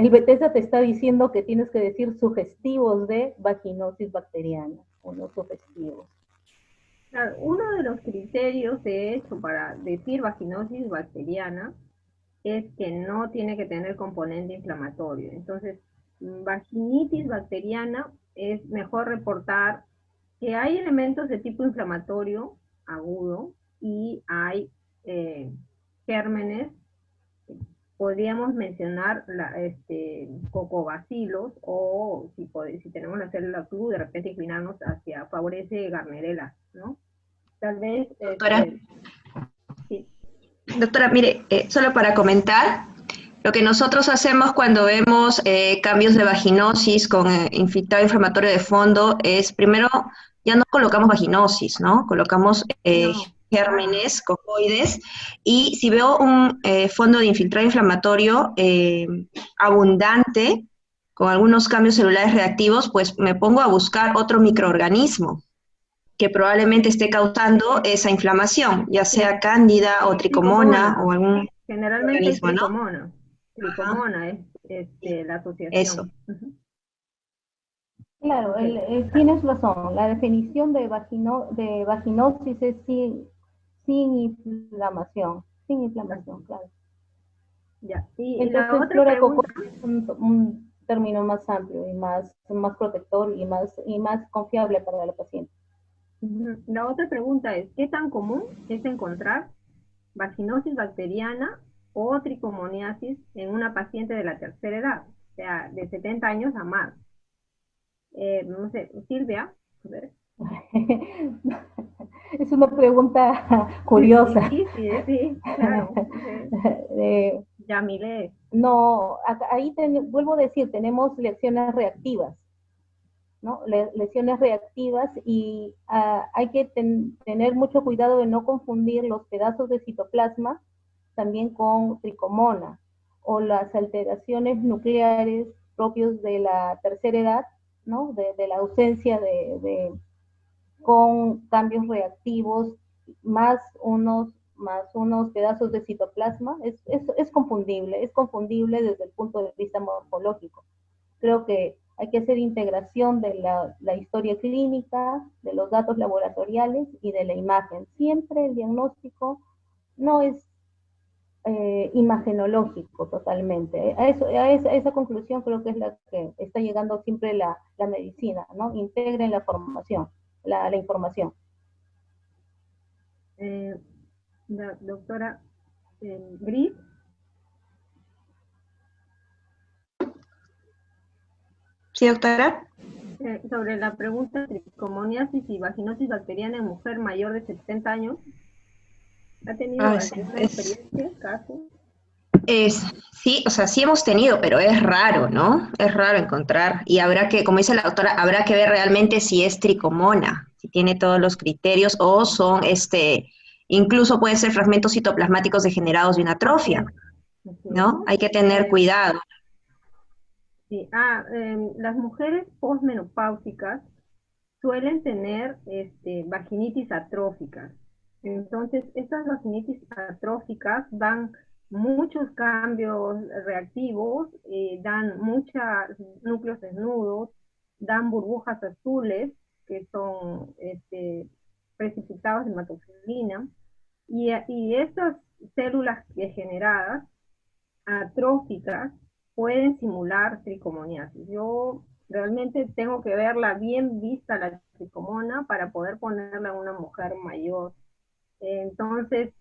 Speaker 3: Bethesda te está diciendo que tienes que decir sugestivos de vaginosis bacteriana, o no sugestivos.
Speaker 1: Claro, uno de los criterios, de hecho, para decir vaginosis bacteriana es que no tiene que tener componente inflamatorio. Entonces, vaginitis bacteriana es mejor reportar que hay elementos de tipo inflamatorio agudo y hay gérmenes. Podríamos mencionar cocobacilos, o si tenemos la célula Clue, de repente inclinarnos hacia favorece Gardnerella, ¿no? Tal vez...
Speaker 2: Doctora,
Speaker 1: sí.
Speaker 2: doctora, mire, solo para comentar, lo que nosotros hacemos cuando vemos cambios de vaginosis con infiltrado inflamatorio de fondo es, primero, ya no colocamos vaginosis, ¿no? Colocamos gérmenes, cocoides, y si veo un fondo de infiltrado inflamatorio abundante, con algunos cambios celulares reactivos, pues me pongo a buscar otro microorganismo que probablemente esté causando esa inflamación, ya sea cándida o tricomona o algún
Speaker 1: generalmente es
Speaker 2: organismo, ¿no?
Speaker 1: tricomona es la asociación.
Speaker 2: Eso.
Speaker 3: Claro,
Speaker 1: Ok.
Speaker 3: tienes razón. La definición de vaginosis es sin inflamación. Sin inflamación, claro.
Speaker 1: Ya. Y la
Speaker 3: Entonces,
Speaker 1: otra
Speaker 3: flora de
Speaker 1: pregunta,
Speaker 3: cocoa es un término más amplio y más protector y más confiable para la paciente.
Speaker 1: ujú, la otra pregunta es, ¿qué tan común es encontrar vaginosis bacteriana o tricomoniasis en una paciente de la tercera edad? O sea, de 70 años a más. No sé, Silvia, a ver.
Speaker 3: Es una pregunta curiosa.
Speaker 1: Difícil, sí, claro.
Speaker 3: Eh,
Speaker 1: Yamile.
Speaker 3: no, ahí vuelvo a decir, tenemos lesiones reactivas, ¿no? Lesiones reactivas y hay que tener mucho cuidado de no confundir los pedazos de citoplasma también con tricomona o las alteraciones nucleares propios de la tercera edad, ¿no? De la ausencia con cambios reactivos más unos pedazos de citoplasma, es confundible desde el punto de vista morfológico. Creo que hay que hacer integración de la historia clínica, de los datos laboratoriales y de la imagen. Siempre el diagnóstico no es imagenológico totalmente. A esa conclusión creo que es la que está llegando siempre la medicina, ¿no? Integren la formación, la información.
Speaker 1: Eh, la doctora Gris,
Speaker 2: ¿Sí, doctora?
Speaker 1: sobre la pregunta de tricomoniasis y vaginosis bacteriana en mujer mayor de 70 años, ¿ha tenido
Speaker 2: Ay, sí,
Speaker 1: alguna experiencia, caso?
Speaker 2: es, sí, o sea, sí hemos tenido, pero es raro, ¿no? Es raro encontrar. Y habrá que, como dice la doctora, habrá que ver realmente si es tricomona, si tiene todos los criterios o son, incluso pueden ser fragmentos citoplasmáticos degenerados de una
Speaker 1: Así
Speaker 2: atrofia,
Speaker 1: es, así es.
Speaker 2: ¿no? Hay que tener cuidado.
Speaker 1: Sí. Las mujeres posmenopáusicas suelen tener vaginitis atróficas. Entonces, estas vaginitis atróficas dan muchos cambios reactivos, dan muchos núcleos desnudos, dan burbujas azules, que son precipitados de hematoxilina, y estas células degeneradas atróficas pueden simular tricomoniasis. Yo realmente tengo que verla bien vista la tricomona para poder ponerla en una mujer mayor. Entonces,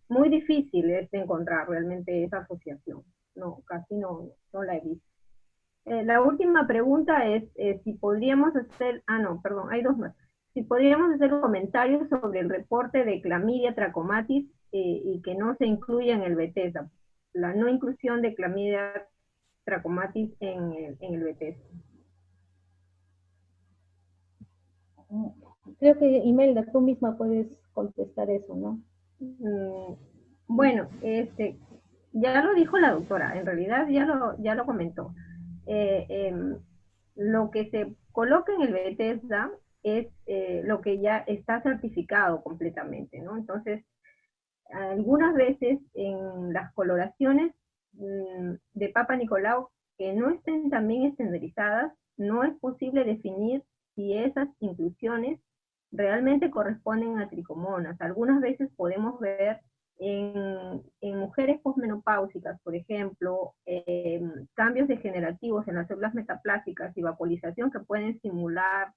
Speaker 1: muy difícil es encontrar realmente esa asociación. No, casi no la he visto. La última pregunta es si podríamos hacer, no, perdón, hay dos más. Si podríamos hacer un comentario sobre el reporte de clamidia trachomatis y que no se incluya en el Bethesda, la no inclusión de clamidia trachomatis en el Bethesda.
Speaker 3: Creo que Imelda, tú misma puedes contestar eso, ¿no?
Speaker 1: Bueno, ya lo dijo la doctora, en realidad ya lo comentó. Eh, eh, lo que se coloca en el Bethesda es lo que ya está certificado completamente, ¿no? Entonces, algunas veces en las coloraciones de Papa Nicolau que no estén también estandarizadas, no es posible definir si esas inclusiones realmente corresponden a tricomonas. Algunas veces podemos ver en mujeres posmenopáusicas, por ejemplo, cambios degenerativos en las células metaplásticas y vacuolización que pueden simular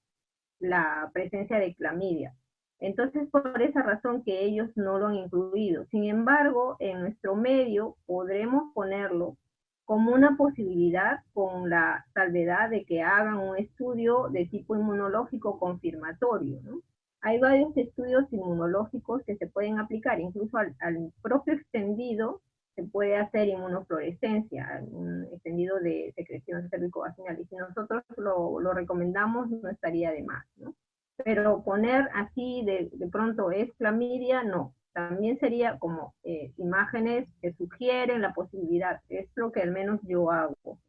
Speaker 1: la presencia de clamidia. Entonces, por esa razón que ellos no lo han incluido. Sin embargo, en nuestro medio podremos ponerlo como una posibilidad con la salvedad de que hagan un estudio de tipo inmunológico confirmatorio, ¿no? Hay varios estudios inmunológicos que se pueden aplicar, incluso al propio extendido se puede hacer inmunofluorescencia, un extendido de secreción cervicovaginal, y si nosotros lo recomendamos no estaría de más, ¿no? Pero poner así de pronto es clamidia, no. También sería como imágenes que sugieren la posibilidad, es lo que al menos yo hago.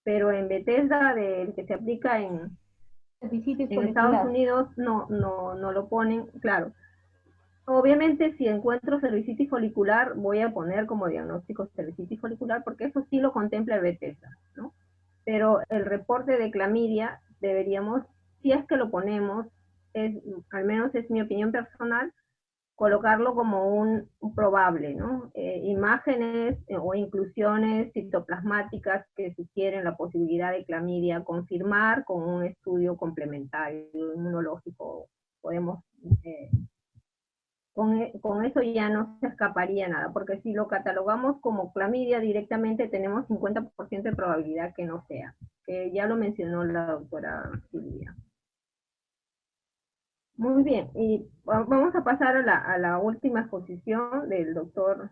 Speaker 1: Pero en Bethesda, del que se aplica
Speaker 3: Cervicitis
Speaker 1: en Estados
Speaker 3: folicular.
Speaker 1: Unidos, no lo ponen, claro. Obviamente, si encuentro cervicitis folicular, voy a poner como diagnóstico cervicitis folicular, porque eso sí lo contempla el Bethesda, ¿no? pero el reporte de clamidia deberíamos, si es que lo ponemos, al menos es mi opinión personal, colocarlo como un probable, ¿no? Imágenes o inclusiones citoplasmáticas que sugieren la posibilidad de clamidia, confirmar con un estudio complementario inmunológico. Podemos, con eso ya no se escaparía nada, porque si lo catalogamos como clamidia directamente tenemos 50% de probabilidad que no sea, que ya lo mencionó la doctora Silvia. Muy bien, y vamos a pasar a la última exposición del doctor.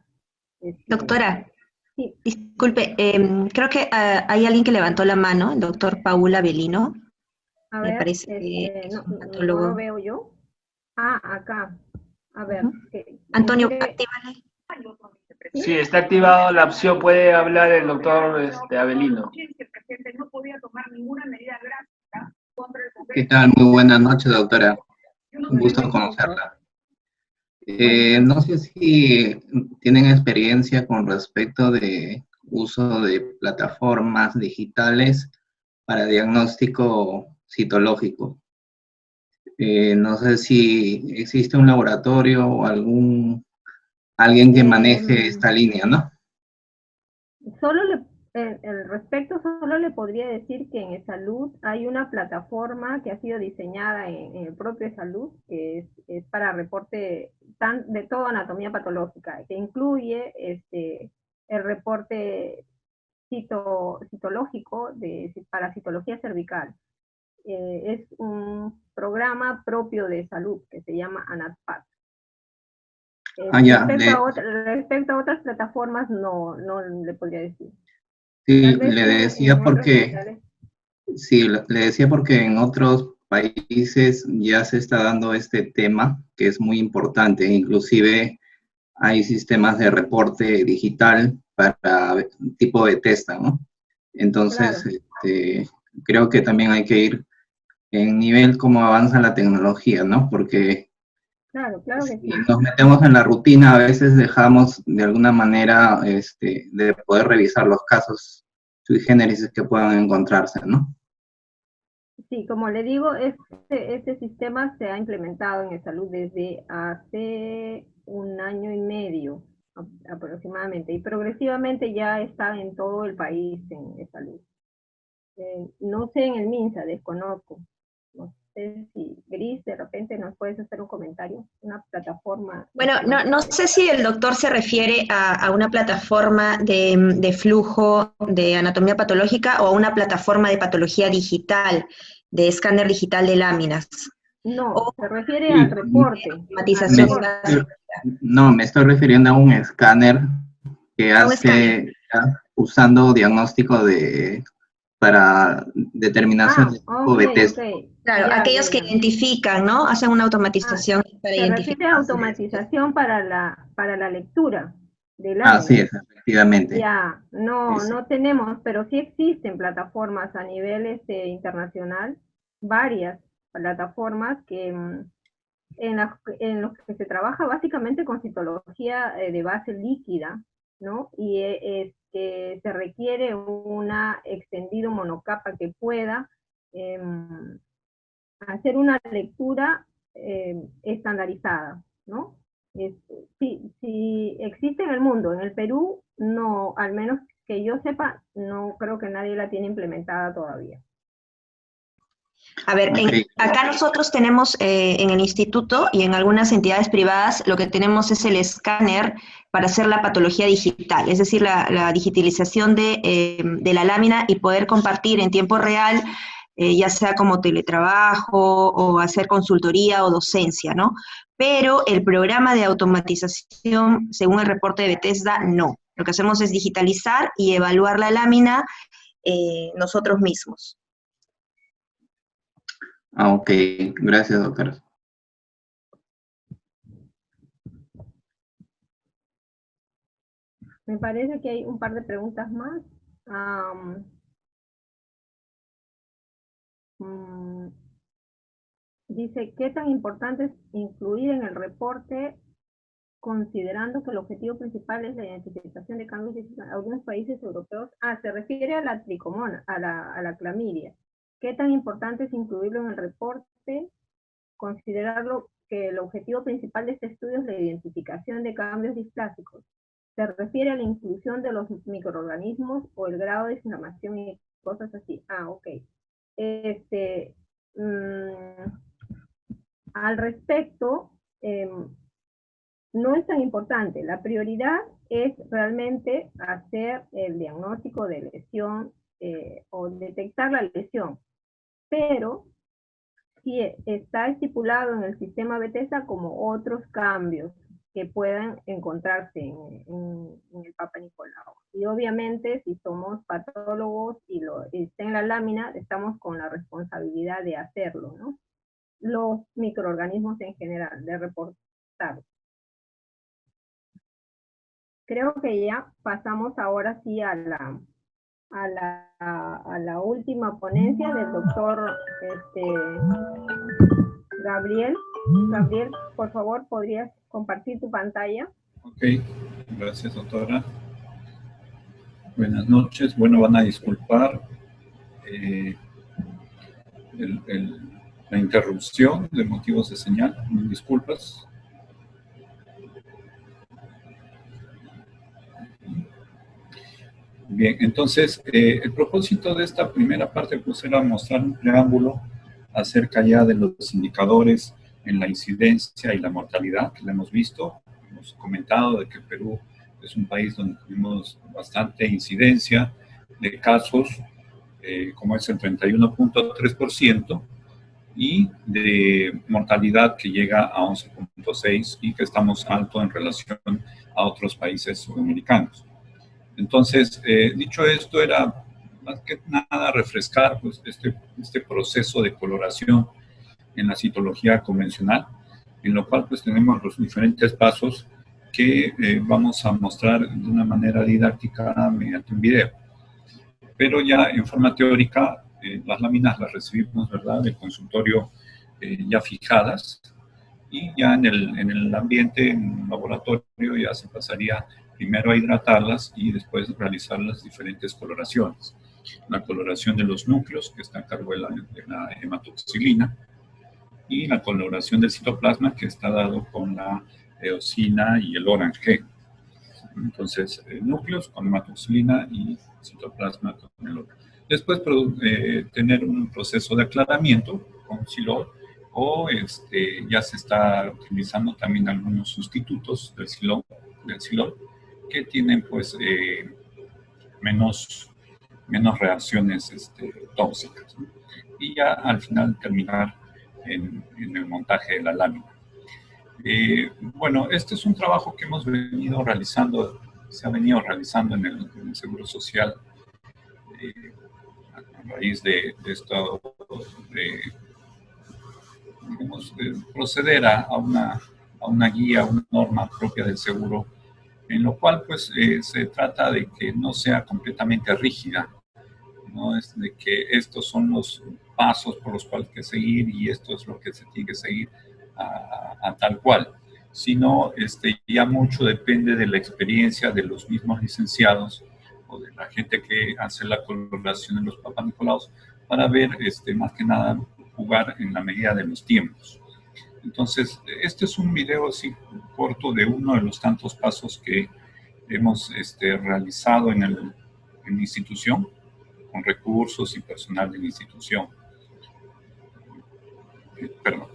Speaker 2: Doctora,
Speaker 1: Sí.
Speaker 2: disculpe, creo que hay alguien que levantó la mano, el doctor Paul Avelino.
Speaker 1: A
Speaker 2: Me
Speaker 1: ver,
Speaker 2: parece que es un
Speaker 1: no
Speaker 2: patólogo.
Speaker 1: lo veo yo. Ah, acá. A ver.
Speaker 2: Antonio,
Speaker 1: ¿quiere?
Speaker 2: actívale.
Speaker 4: Sí, está activado la opción, puede hablar el doctor Avelino.
Speaker 5: ¿Qué tal? Muy buenas noches, doctora. Un gusto conocerla. No sé si tienen experiencia con respecto de uso de plataformas digitales para diagnóstico citológico. No sé si existe un laboratorio o alguien que maneje esta línea, ¿no?
Speaker 1: Solo el respecto solo le podría decir que en eSalud hay una plataforma que ha sido diseñada en el propio eSalud, que es para reporte de toda anatomía patológica, que incluye el reporte citológico para citología cervical. Es un programa propio de salud que se llama ANATPAT. Respecto a otras plataformas no le podría decir.
Speaker 5: Sí, le decía porque, sí, le decía porque en otros países ya se está dando este tema, que es muy importante, inclusive hay sistemas de reporte digital para tipo Bethesda, ¿no? Entonces, claro, creo que también hay que ir en nivel cómo avanza la tecnología, ¿no? Porque
Speaker 1: claro que
Speaker 5: si
Speaker 1: sí.
Speaker 5: nos metemos en la rutina, a veces dejamos de alguna manera de poder revisar los casos sui generis que puedan encontrarse, ¿no?
Speaker 1: Sí, como le digo, este sistema se ha implementado en eSalud desde hace 1 año y medio aproximadamente, y progresivamente ya está en todo el país en eSalud. No sé en el MINSA, desconozco. No sé si Gris, de repente nos puedes hacer un comentario, una plataforma.
Speaker 2: Bueno, no sé si el doctor se refiere a una plataforma de flujo de anatomía patológica o a una plataforma de patología digital, de escáner digital de láminas.
Speaker 1: No, se refiere al reporte.
Speaker 2: Automatización.
Speaker 5: No, me estoy refiriendo a un escáner que hace usando diagnóstico para determinación de tipo Bethesda.
Speaker 2: Claro, ya, aquellos que identifican, ¿no? Hacen una automatización para identificar.
Speaker 1: Se refiere a automatización para la lectura de láminas.
Speaker 5: Así es, efectivamente.
Speaker 1: Ya, no tenemos, pero sí existen plataformas a nivel internacional, varias plataformas que en los que se trabaja básicamente con citología de base líquida, ¿no? Y que se requiere una extendido monocapa que pueda hacer una lectura estandarizada, ¿no? Si existe en el mundo, en el Perú, no, al menos que yo sepa, no creo que nadie la tiene implementada todavía.
Speaker 2: A ver, acá nosotros tenemos en el instituto y en algunas entidades privadas lo que tenemos es el escáner para hacer la patología digital, es decir, la digitalización de la lámina y poder compartir en tiempo real, ya sea como teletrabajo o hacer consultoría o docencia, ¿no? Pero el programa de automatización, según el reporte de Bethesda, no. Lo que hacemos es digitalizar y evaluar la lámina nosotros mismos.
Speaker 5: Ah, ok. Gracias, doctora.
Speaker 1: Me parece que hay un par de preguntas más. Dice, ¿qué tan importante es incluir en el reporte considerando que el objetivo principal es la identificación de cambios en algunos países europeos. Se refiere a la tricomona, a la clamidia. ¿Qué tan importante es incluirlo en el reporte? Considerarlo que el objetivo principal de este estudio es la identificación de cambios displásicos. Se refiere a la inclusión de los microorganismos o el grado de inflamación y cosas así. Ok. Al respecto, no es tan importante. La prioridad es realmente hacer el diagnóstico de lesión o detectar la lesión. Pero sí está estipulado en el sistema Bethesda como otros cambios que puedan encontrarse en el Papa Nicolau. Y obviamente, si somos patólogos y está en la lámina, estamos con la responsabilidad de hacerlo, ¿no? Los microorganismos en general, de reportar. Creo que ya pasamos ahora sí a la última ponencia del doctor Gabriel. Gabriel, por favor, ¿podrías compartir tu pantalla?
Speaker 6: Ok, gracias, doctora. Buenas noches. Bueno, van a disculpar la interrupción de motivos de señal. Mil disculpas. Bien, entonces, el propósito de esta primera parte pues era mostrar un preámbulo acerca ya de los indicadores en la incidencia y la mortalidad que le hemos visto. Hemos comentado de que Perú es un país donde tenemos bastante incidencia de casos, como es el 31.3%, y de mortalidad que llega a 11.6% y que estamos alto en relación a otros países sudamericanos. Entonces, dicho esto, era más que nada refrescar pues, este proceso de coloración en la citología convencional, en lo cual pues tenemos los diferentes pasos que vamos a mostrar de una manera didáctica mediante un video. Pero ya en forma teórica, las láminas las recibimos, ¿verdad?, del consultorio ya fijadas, y ya en el ambiente, en un laboratorio, ya se pasaría primero a hidratarlas y después realizar las diferentes coloraciones. La coloración de los núcleos, que está a cargo de la hematoxilina, y la coloración del citoplasma, que está dado con la eosina y el orange. Entonces, núcleos con hematoxilina y citoplasma con el orange. Después, tener un proceso de aclaramiento con silol, o ya se está utilizando también algunos sustitutos del silol, que tienen pues menos reacciones tóxicas, ¿no? Y ya al final terminar en el montaje de la lámina. Bueno, este es un trabajo que hemos venido realizando, se ha venido realizando en el Seguro Social a raíz de esto, digamos, proceder a una guía, una norma propia del seguro, en lo cual pues se trata de que no sea completamente rígida, no es de que estos son los pasos por los cuales hay que seguir y esto es lo que se tiene que seguir a tal cual, sino ya mucho depende de la experiencia de los mismos licenciados o de la gente que hace la coloración en los Papa Nicolaos, para ver más que nada jugar en la medida de los tiempos. Entonces, este es un video así corto de uno de los tantos pasos que hemos realizado en la institución, con recursos y personal de la institución. Perdón.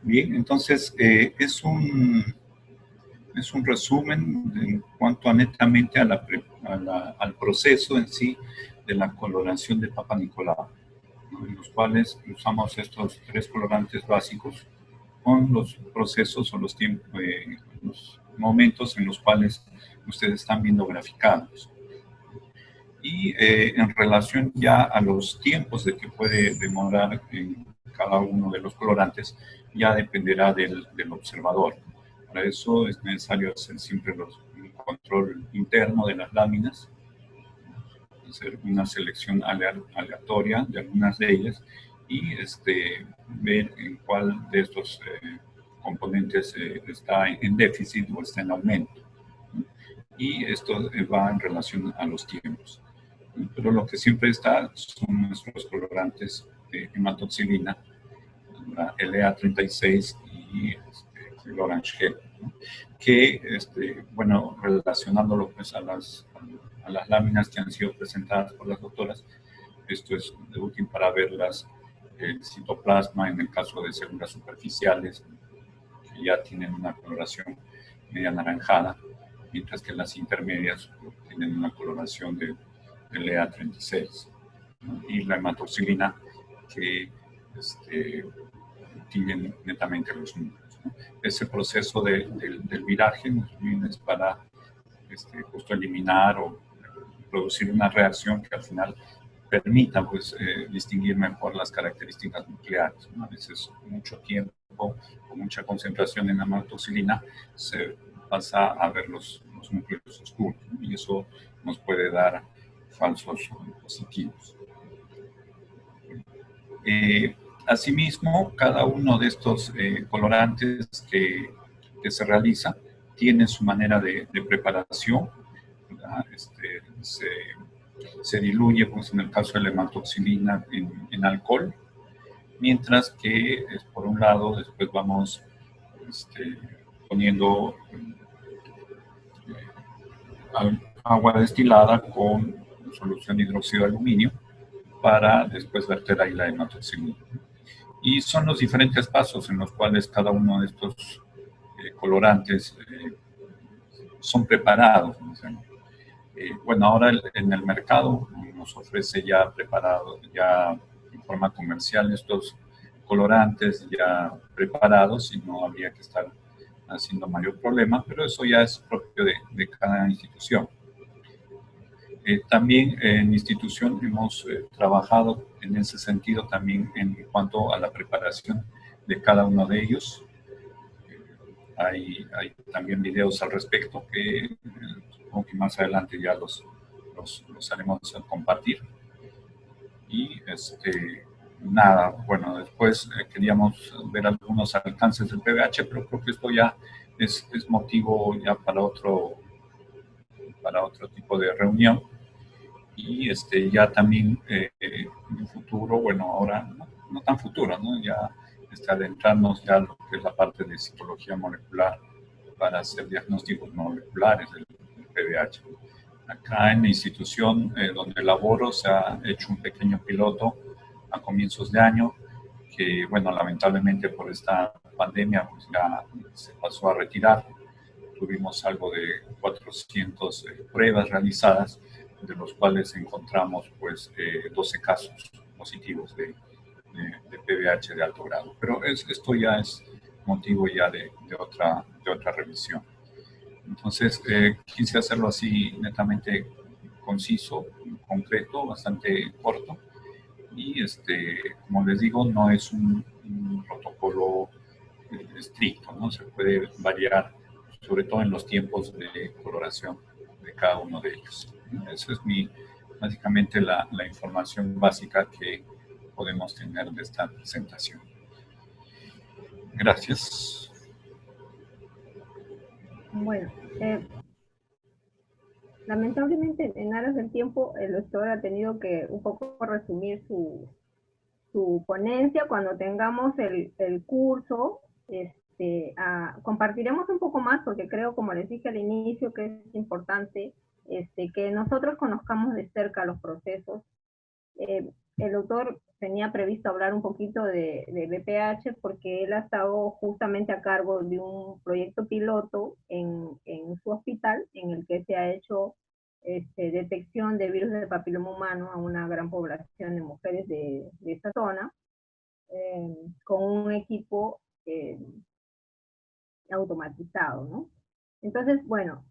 Speaker 6: Bien, entonces es un resumen en cuanto a netamente a al proceso en sí de la coloración de Papa Nicolau, ¿no? En los cuales usamos estos tres colorantes básicos con los procesos o los tiempos, los momentos en los cuales ustedes están viendo graficados. Y en relación ya a los tiempos de que puede demorar en cada uno de los colorantes, ya dependerá del observador. Para eso es necesario hacer siempre un control interno de las láminas, hacer una selección aleatoria de algunas de ellas y ver en cuál de estos componentes está en déficit o está en aumento. Y esto va en relación a los tiempos. Pero lo que siempre está son nuestros colorantes de hematoxilina, la LA36 y el Orange Gel, ¿no? Que, bueno, relacionándolo pues a las láminas que han sido presentadas por las doctoras, esto es útil para ver el citoplasma en el caso de células superficiales, que ya tienen una coloración media anaranjada, mientras que las intermedias tienen una coloración de LA36, ¿no? Y la hematoxilina que tienen netamente los números, ¿no? Ese proceso del viraje nos viene para justo eliminar o producir una reacción que al final permita pues, distinguir mejor las características nucleares, ¿no? A veces mucho tiempo o mucha concentración en la hematoxilina se pasa a ver los núcleos oscuros, ¿no? Y eso nos puede dar falsos positivos. Asimismo, cada uno de estos colorantes que se realiza tiene su manera de preparación, ¿verdad? Se diluye, pues en el caso de la hematoxilina, en alcohol, mientras que, por un lado, después vamos poniendo agua destilada con solución de hidróxido de aluminio para después verter ahí la hematoxilina. Y son los diferentes pasos en los cuales cada uno de estos colorantes son preparados. Bueno, ahora en el mercado nos ofrece ya preparado, ya en forma comercial, estos colorantes ya preparados y no habría que estar haciendo mayor problema, pero eso ya es propio de cada institución. También en mi institución hemos trabajado en ese sentido también en cuanto a la preparación de cada uno de ellos. Hay también videos al respecto que supongo que más adelante ya los haremos a compartir. Y nada, bueno, después queríamos ver algunos alcances del PBH, pero creo que esto ya es motivo ya para otro tipo de reunión. Y ya también en un futuro, bueno, ahora no tan futuro, ¿no? Ya adentrarnos ya a lo que es la parte de citología molecular para hacer diagnósticos moleculares del PBH. Acá en la institución donde laboro se ha hecho un pequeño piloto a comienzos de año que, bueno, lamentablemente por esta pandemia pues ya se pasó a retirar. Tuvimos algo de 400 pruebas realizadas, de los cuales encontramos pues 12 casos positivos de PBH de alto grado. Pero esto ya es motivo ya de otra revisión. Entonces, quise hacerlo así netamente conciso, concreto, bastante corto. Y como les digo, no es un protocolo estricto, ¿no? Se puede variar, sobre todo en los tiempos de coloración de cada uno de ellos. Esa es básicamente la información básica que podemos tener de esta presentación. Gracias.
Speaker 1: Bueno, lamentablemente en aras del tiempo el doctor ha tenido que un poco resumir su ponencia. Cuando tengamos el curso, compartiremos un poco más, porque creo, como les dije al inicio, que es importante que nosotros conozcamos de cerca los procesos. el doctor tenía previsto hablar un poquito de BPH porque él ha estado justamente a cargo de un proyecto piloto en su hospital en el que se ha hecho detección de virus del papiloma humano a una gran población de mujeres de esta zona, con un equipo automatizado, ¿no? Entonces, bueno,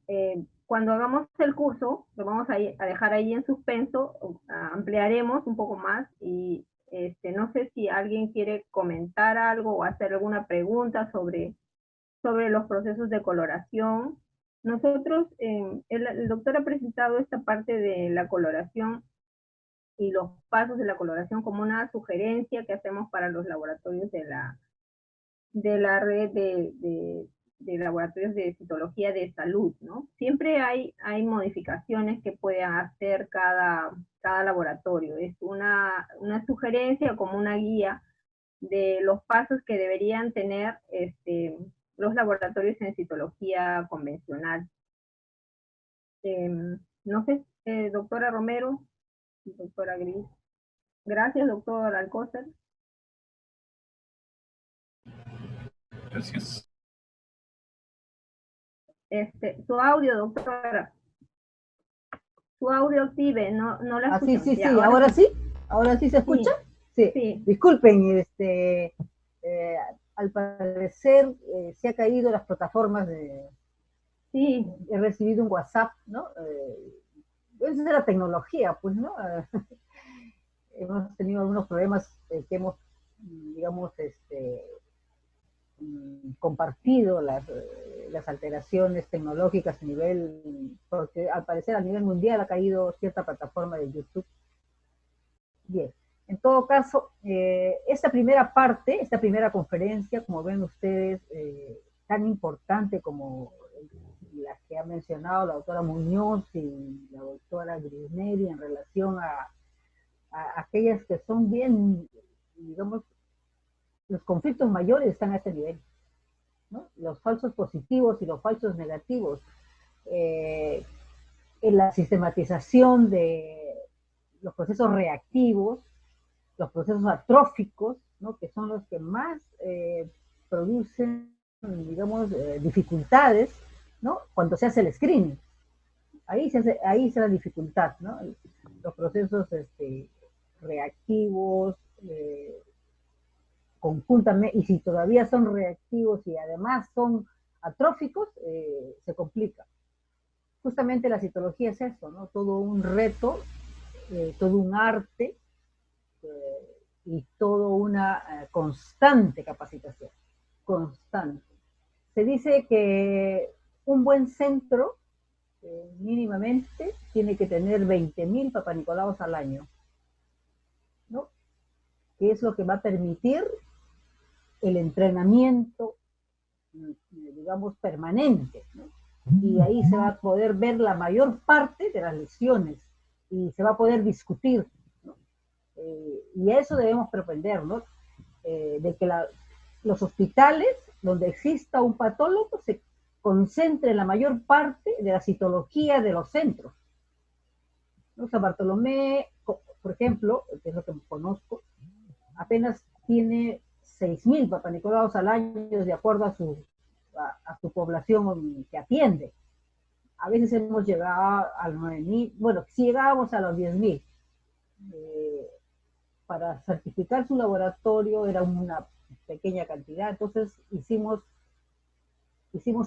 Speaker 1: cuando hagamos el curso, lo vamos a dejar ahí en suspenso, ampliaremos un poco más y no sé si alguien quiere comentar algo o hacer alguna pregunta sobre los procesos de coloración. Nosotros, el doctor ha presentado esta parte de la coloración y los pasos de la coloración como una sugerencia que hacemos para los laboratorios de la red de laboratorios de citología de salud, ¿no? Siempre hay modificaciones que puede hacer cada laboratorio. Es una sugerencia como una guía de los pasos que deberían tener los laboratorios en citología convencional. No sé, doctora Romero, doctora Gris. Gracias, doctor Alcócer.
Speaker 6: Gracias.
Speaker 1: Su audio, doctora. Su audio active, no la
Speaker 7: sí,
Speaker 1: escuchamos.
Speaker 7: sí,
Speaker 1: Ya,
Speaker 7: sí, ahora sí se escucha. Sí,
Speaker 1: sí.
Speaker 7: Disculpen, al parecer se ha caído las plataformas
Speaker 1: Sí.
Speaker 7: He recibido un WhatsApp, ¿no? Es de la tecnología, pues, ¿no? Hemos tenido algunos problemas que hemos, digamos, compartido las alteraciones tecnológicas a nivel, porque al parecer a nivel mundial ha caído cierta plataforma de YouTube. Bien, en todo caso, esta primera parte, esta primera conferencia, como ven ustedes, tan importante como las que ha mencionado la doctora Muñoz y la doctora Grisneri en relación a aquellas que son bien, digamos, los conflictos mayores están a este nivel, ¿no? Los falsos positivos y los falsos negativos, en la sistematización de los procesos reactivos, los procesos atróficos, ¿no? Que son los que más producen, digamos, dificultades, ¿no? Cuando se hace el screening. Ahí se hace la dificultad, ¿no? Los procesos reactivos, conjuntamente, y si todavía son reactivos y además son atróficos, se complica. Justamente la citología es eso, ¿no? Todo un reto, todo un arte y todo una constante capacitación, constante. Se dice que un buen centro mínimamente tiene que tener 20.000 papanicolaos al año, ¿no? Que es lo que va a permitir el entrenamiento, digamos, permanente, ¿no? Y ahí se va a poder ver la mayor parte de las lesiones y se va a poder discutir, ¿no? Y a eso debemos propender, ¿no? De que los hospitales donde exista un patólogo se concentre la mayor parte de la citología de los centros, ¿no? San Bartolomé, por ejemplo, que es lo que conozco, apenas tiene 6.000 papanicolaos al año de acuerdo a su población que atiende. A veces hemos llegado a 9.000, bueno, si llegábamos a los 10.000. Para certificar su laboratorio era una pequeña cantidad, entonces hicimos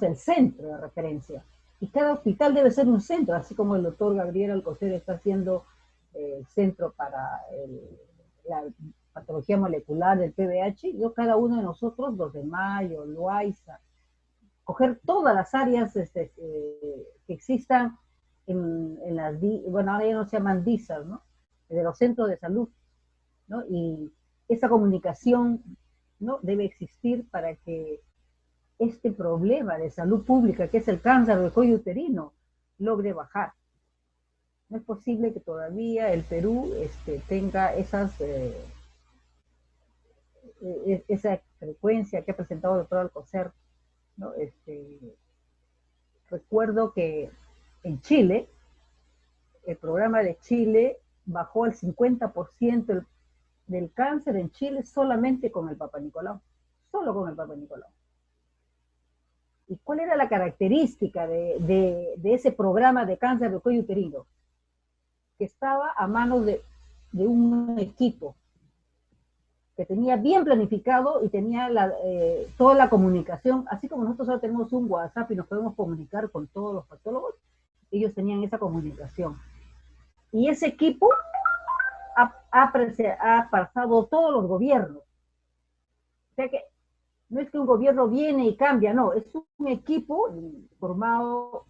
Speaker 7: el centro de referencia. Y cada hospital debe ser un centro, así como el doctor Gabriel Alcocer está haciendo el centro para la patología molecular del PBH, cada uno de nosotros, los de Mayo, Loaiza, coger todas las áreas que existan en las, bueno, ahora ya no se llaman DISAS, ¿no? De los centros de salud, ¿no? Y esa comunicación, ¿no? Debe existir para que este problema de salud pública, que es el cáncer del cuello uterino, logre bajar. No es posible que todavía el Perú tenga esa frecuencia que ha presentado el doctor Alcocer, ¿no? Recuerdo que en Chile, el programa de Chile bajó el 50% del cáncer en Chile solamente con el Papa Nicolau, solo con el Papa Nicolau. ¿Y cuál era la característica de ese programa de cáncer de cuello uterino? Que estaba a manos de un equipo que tenía bien planificado y tenía toda la comunicación, así como nosotros ahora tenemos un WhatsApp y nos podemos comunicar con todos los patólogos, ellos tenían esa comunicación. Y ese equipo ha pasado todos los gobiernos. O sea que no es que un gobierno viene y cambia, no, es un equipo formado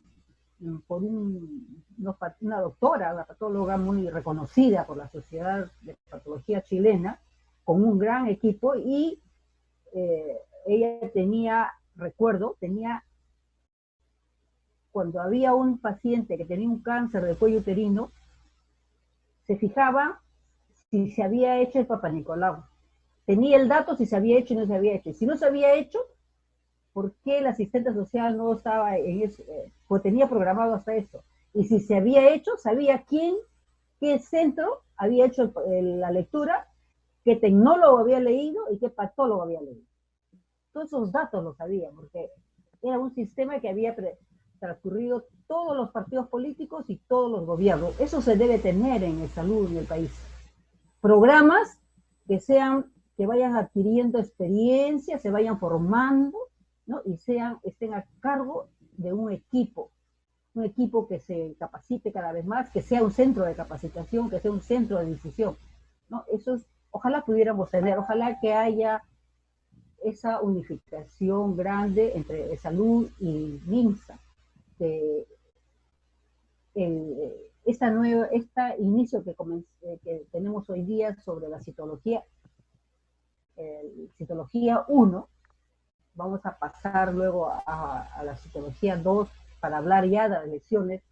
Speaker 7: por una doctora, una patóloga muy reconocida por la Sociedad de Patología Chilena, con un gran equipo, y ella tenía, cuando había un paciente que tenía un cáncer de cuello uterino, se fijaba si se había hecho el Papa Nicolau. Tenía el dato si se había hecho y no se había hecho. Y si no se había hecho, ¿por qué el asistente social no estaba en eso? Pues tenía programado hasta eso. Y si se había hecho, sabía qué centro había hecho la lectura, qué tecnólogo había leído y qué patólogo había leído. Todos esos datos los sabía, porque era un sistema que había transcurrido todos los partidos políticos y todos los gobiernos. Eso se debe tener en salud en el país. Programas que vayan adquiriendo experiencia, se vayan formando, ¿no? Y estén a cargo de un equipo que se capacite cada vez más, que sea un centro de capacitación, que sea un centro de decisión, ¿no? Ojalá pudiéramos tener, ojalá que haya esa unificación grande entre salud y MINSA. Este inicio que tenemos hoy día sobre la citología 1, vamos a pasar luego a la citología 2 para hablar ya de las lesiones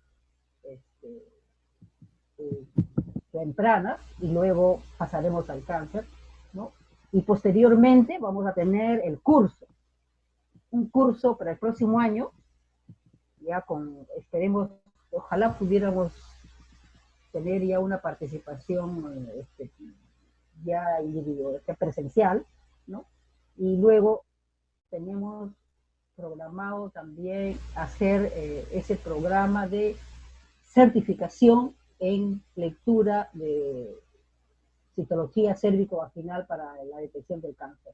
Speaker 7: tempranas, y luego pasaremos al cáncer, ¿no? Y posteriormente vamos a tener un curso para el próximo año, ya esperemos, ojalá pudiéramos tener ya una participación ya individual, presencial, ¿no? Y luego tenemos programado también hacer ese programa de certificación en lectura de citología cérvico-vaginal para la detección del cáncer.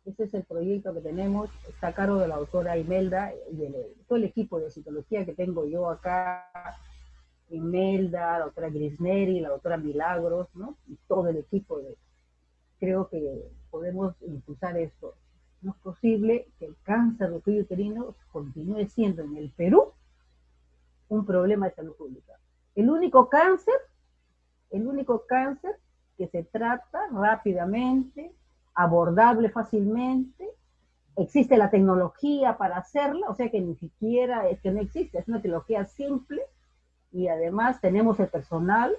Speaker 7: Ese es el proyecto que tenemos, está a cargo de la doctora Imelda y todo el equipo de citología que tengo yo acá, Imelda, la doctora Grisneri, la doctora Milagros, ¿no? Y todo el equipo. Creo que podemos impulsar esto. No es posible que el cáncer de cuello uterino continúe siendo en el Perú un problema de salud pública. El único cáncer que se trata rápidamente, abordable fácilmente, existe la tecnología para hacerla, o sea que ni siquiera es que no existe, es una tecnología simple, y además tenemos el personal,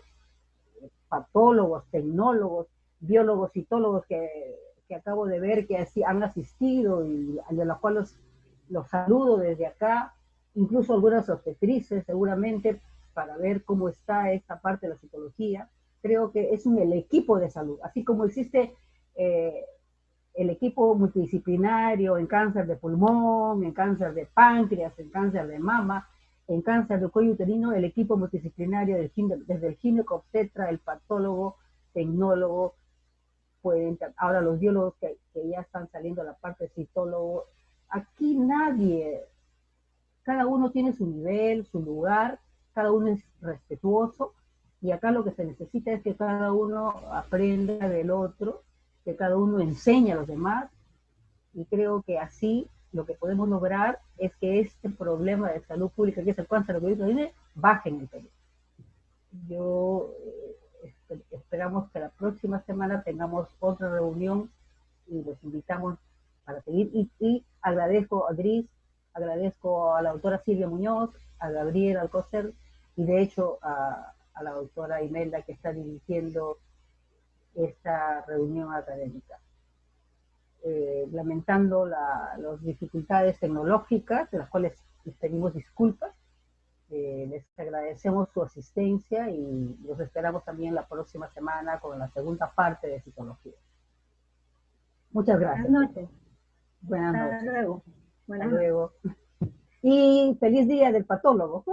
Speaker 7: patólogos, tecnólogos, biólogos, citólogos que acabo de ver que han asistido y de los cuales los saludo desde acá, incluso algunas obstetrices seguramente, para ver cómo está esta parte de la citología. Creo que es el equipo de salud, así como existe el equipo multidisciplinario en cáncer de pulmón, en cáncer de páncreas, en cáncer de mama, en cáncer de cuello uterino, el equipo multidisciplinario desde el ginecobstetra, el patólogo, tecnólogo, ahora los biólogos que ya están saliendo a la parte de citólogo. Aquí cada uno tiene su nivel, su lugar, cada uno es respetuoso, y acá lo que se necesita es que cada uno aprenda del otro, que cada uno enseñe a los demás, y creo que así lo que podemos lograr es que este problema de salud pública, que es el cáncer de cuello uterino, baje en el Perú. Esperamos que la próxima semana tengamos otra reunión y los invitamos para seguir. Y agradezco a Gris, agradezco a la doctora Silvia Muñoz, a Gabriel Alcocer y de hecho a la doctora Imelda, que está dirigiendo esta reunión académica. Lamentando las dificultades tecnológicas, de las cuales les pedimos disculpas. Les agradecemos su asistencia y los esperamos también la próxima semana con la segunda parte de citología. Muchas gracias.
Speaker 1: Buenas noches.
Speaker 7: Buenas noches.
Speaker 1: Hasta luego.
Speaker 7: Hasta luego. Y feliz día del patólogo.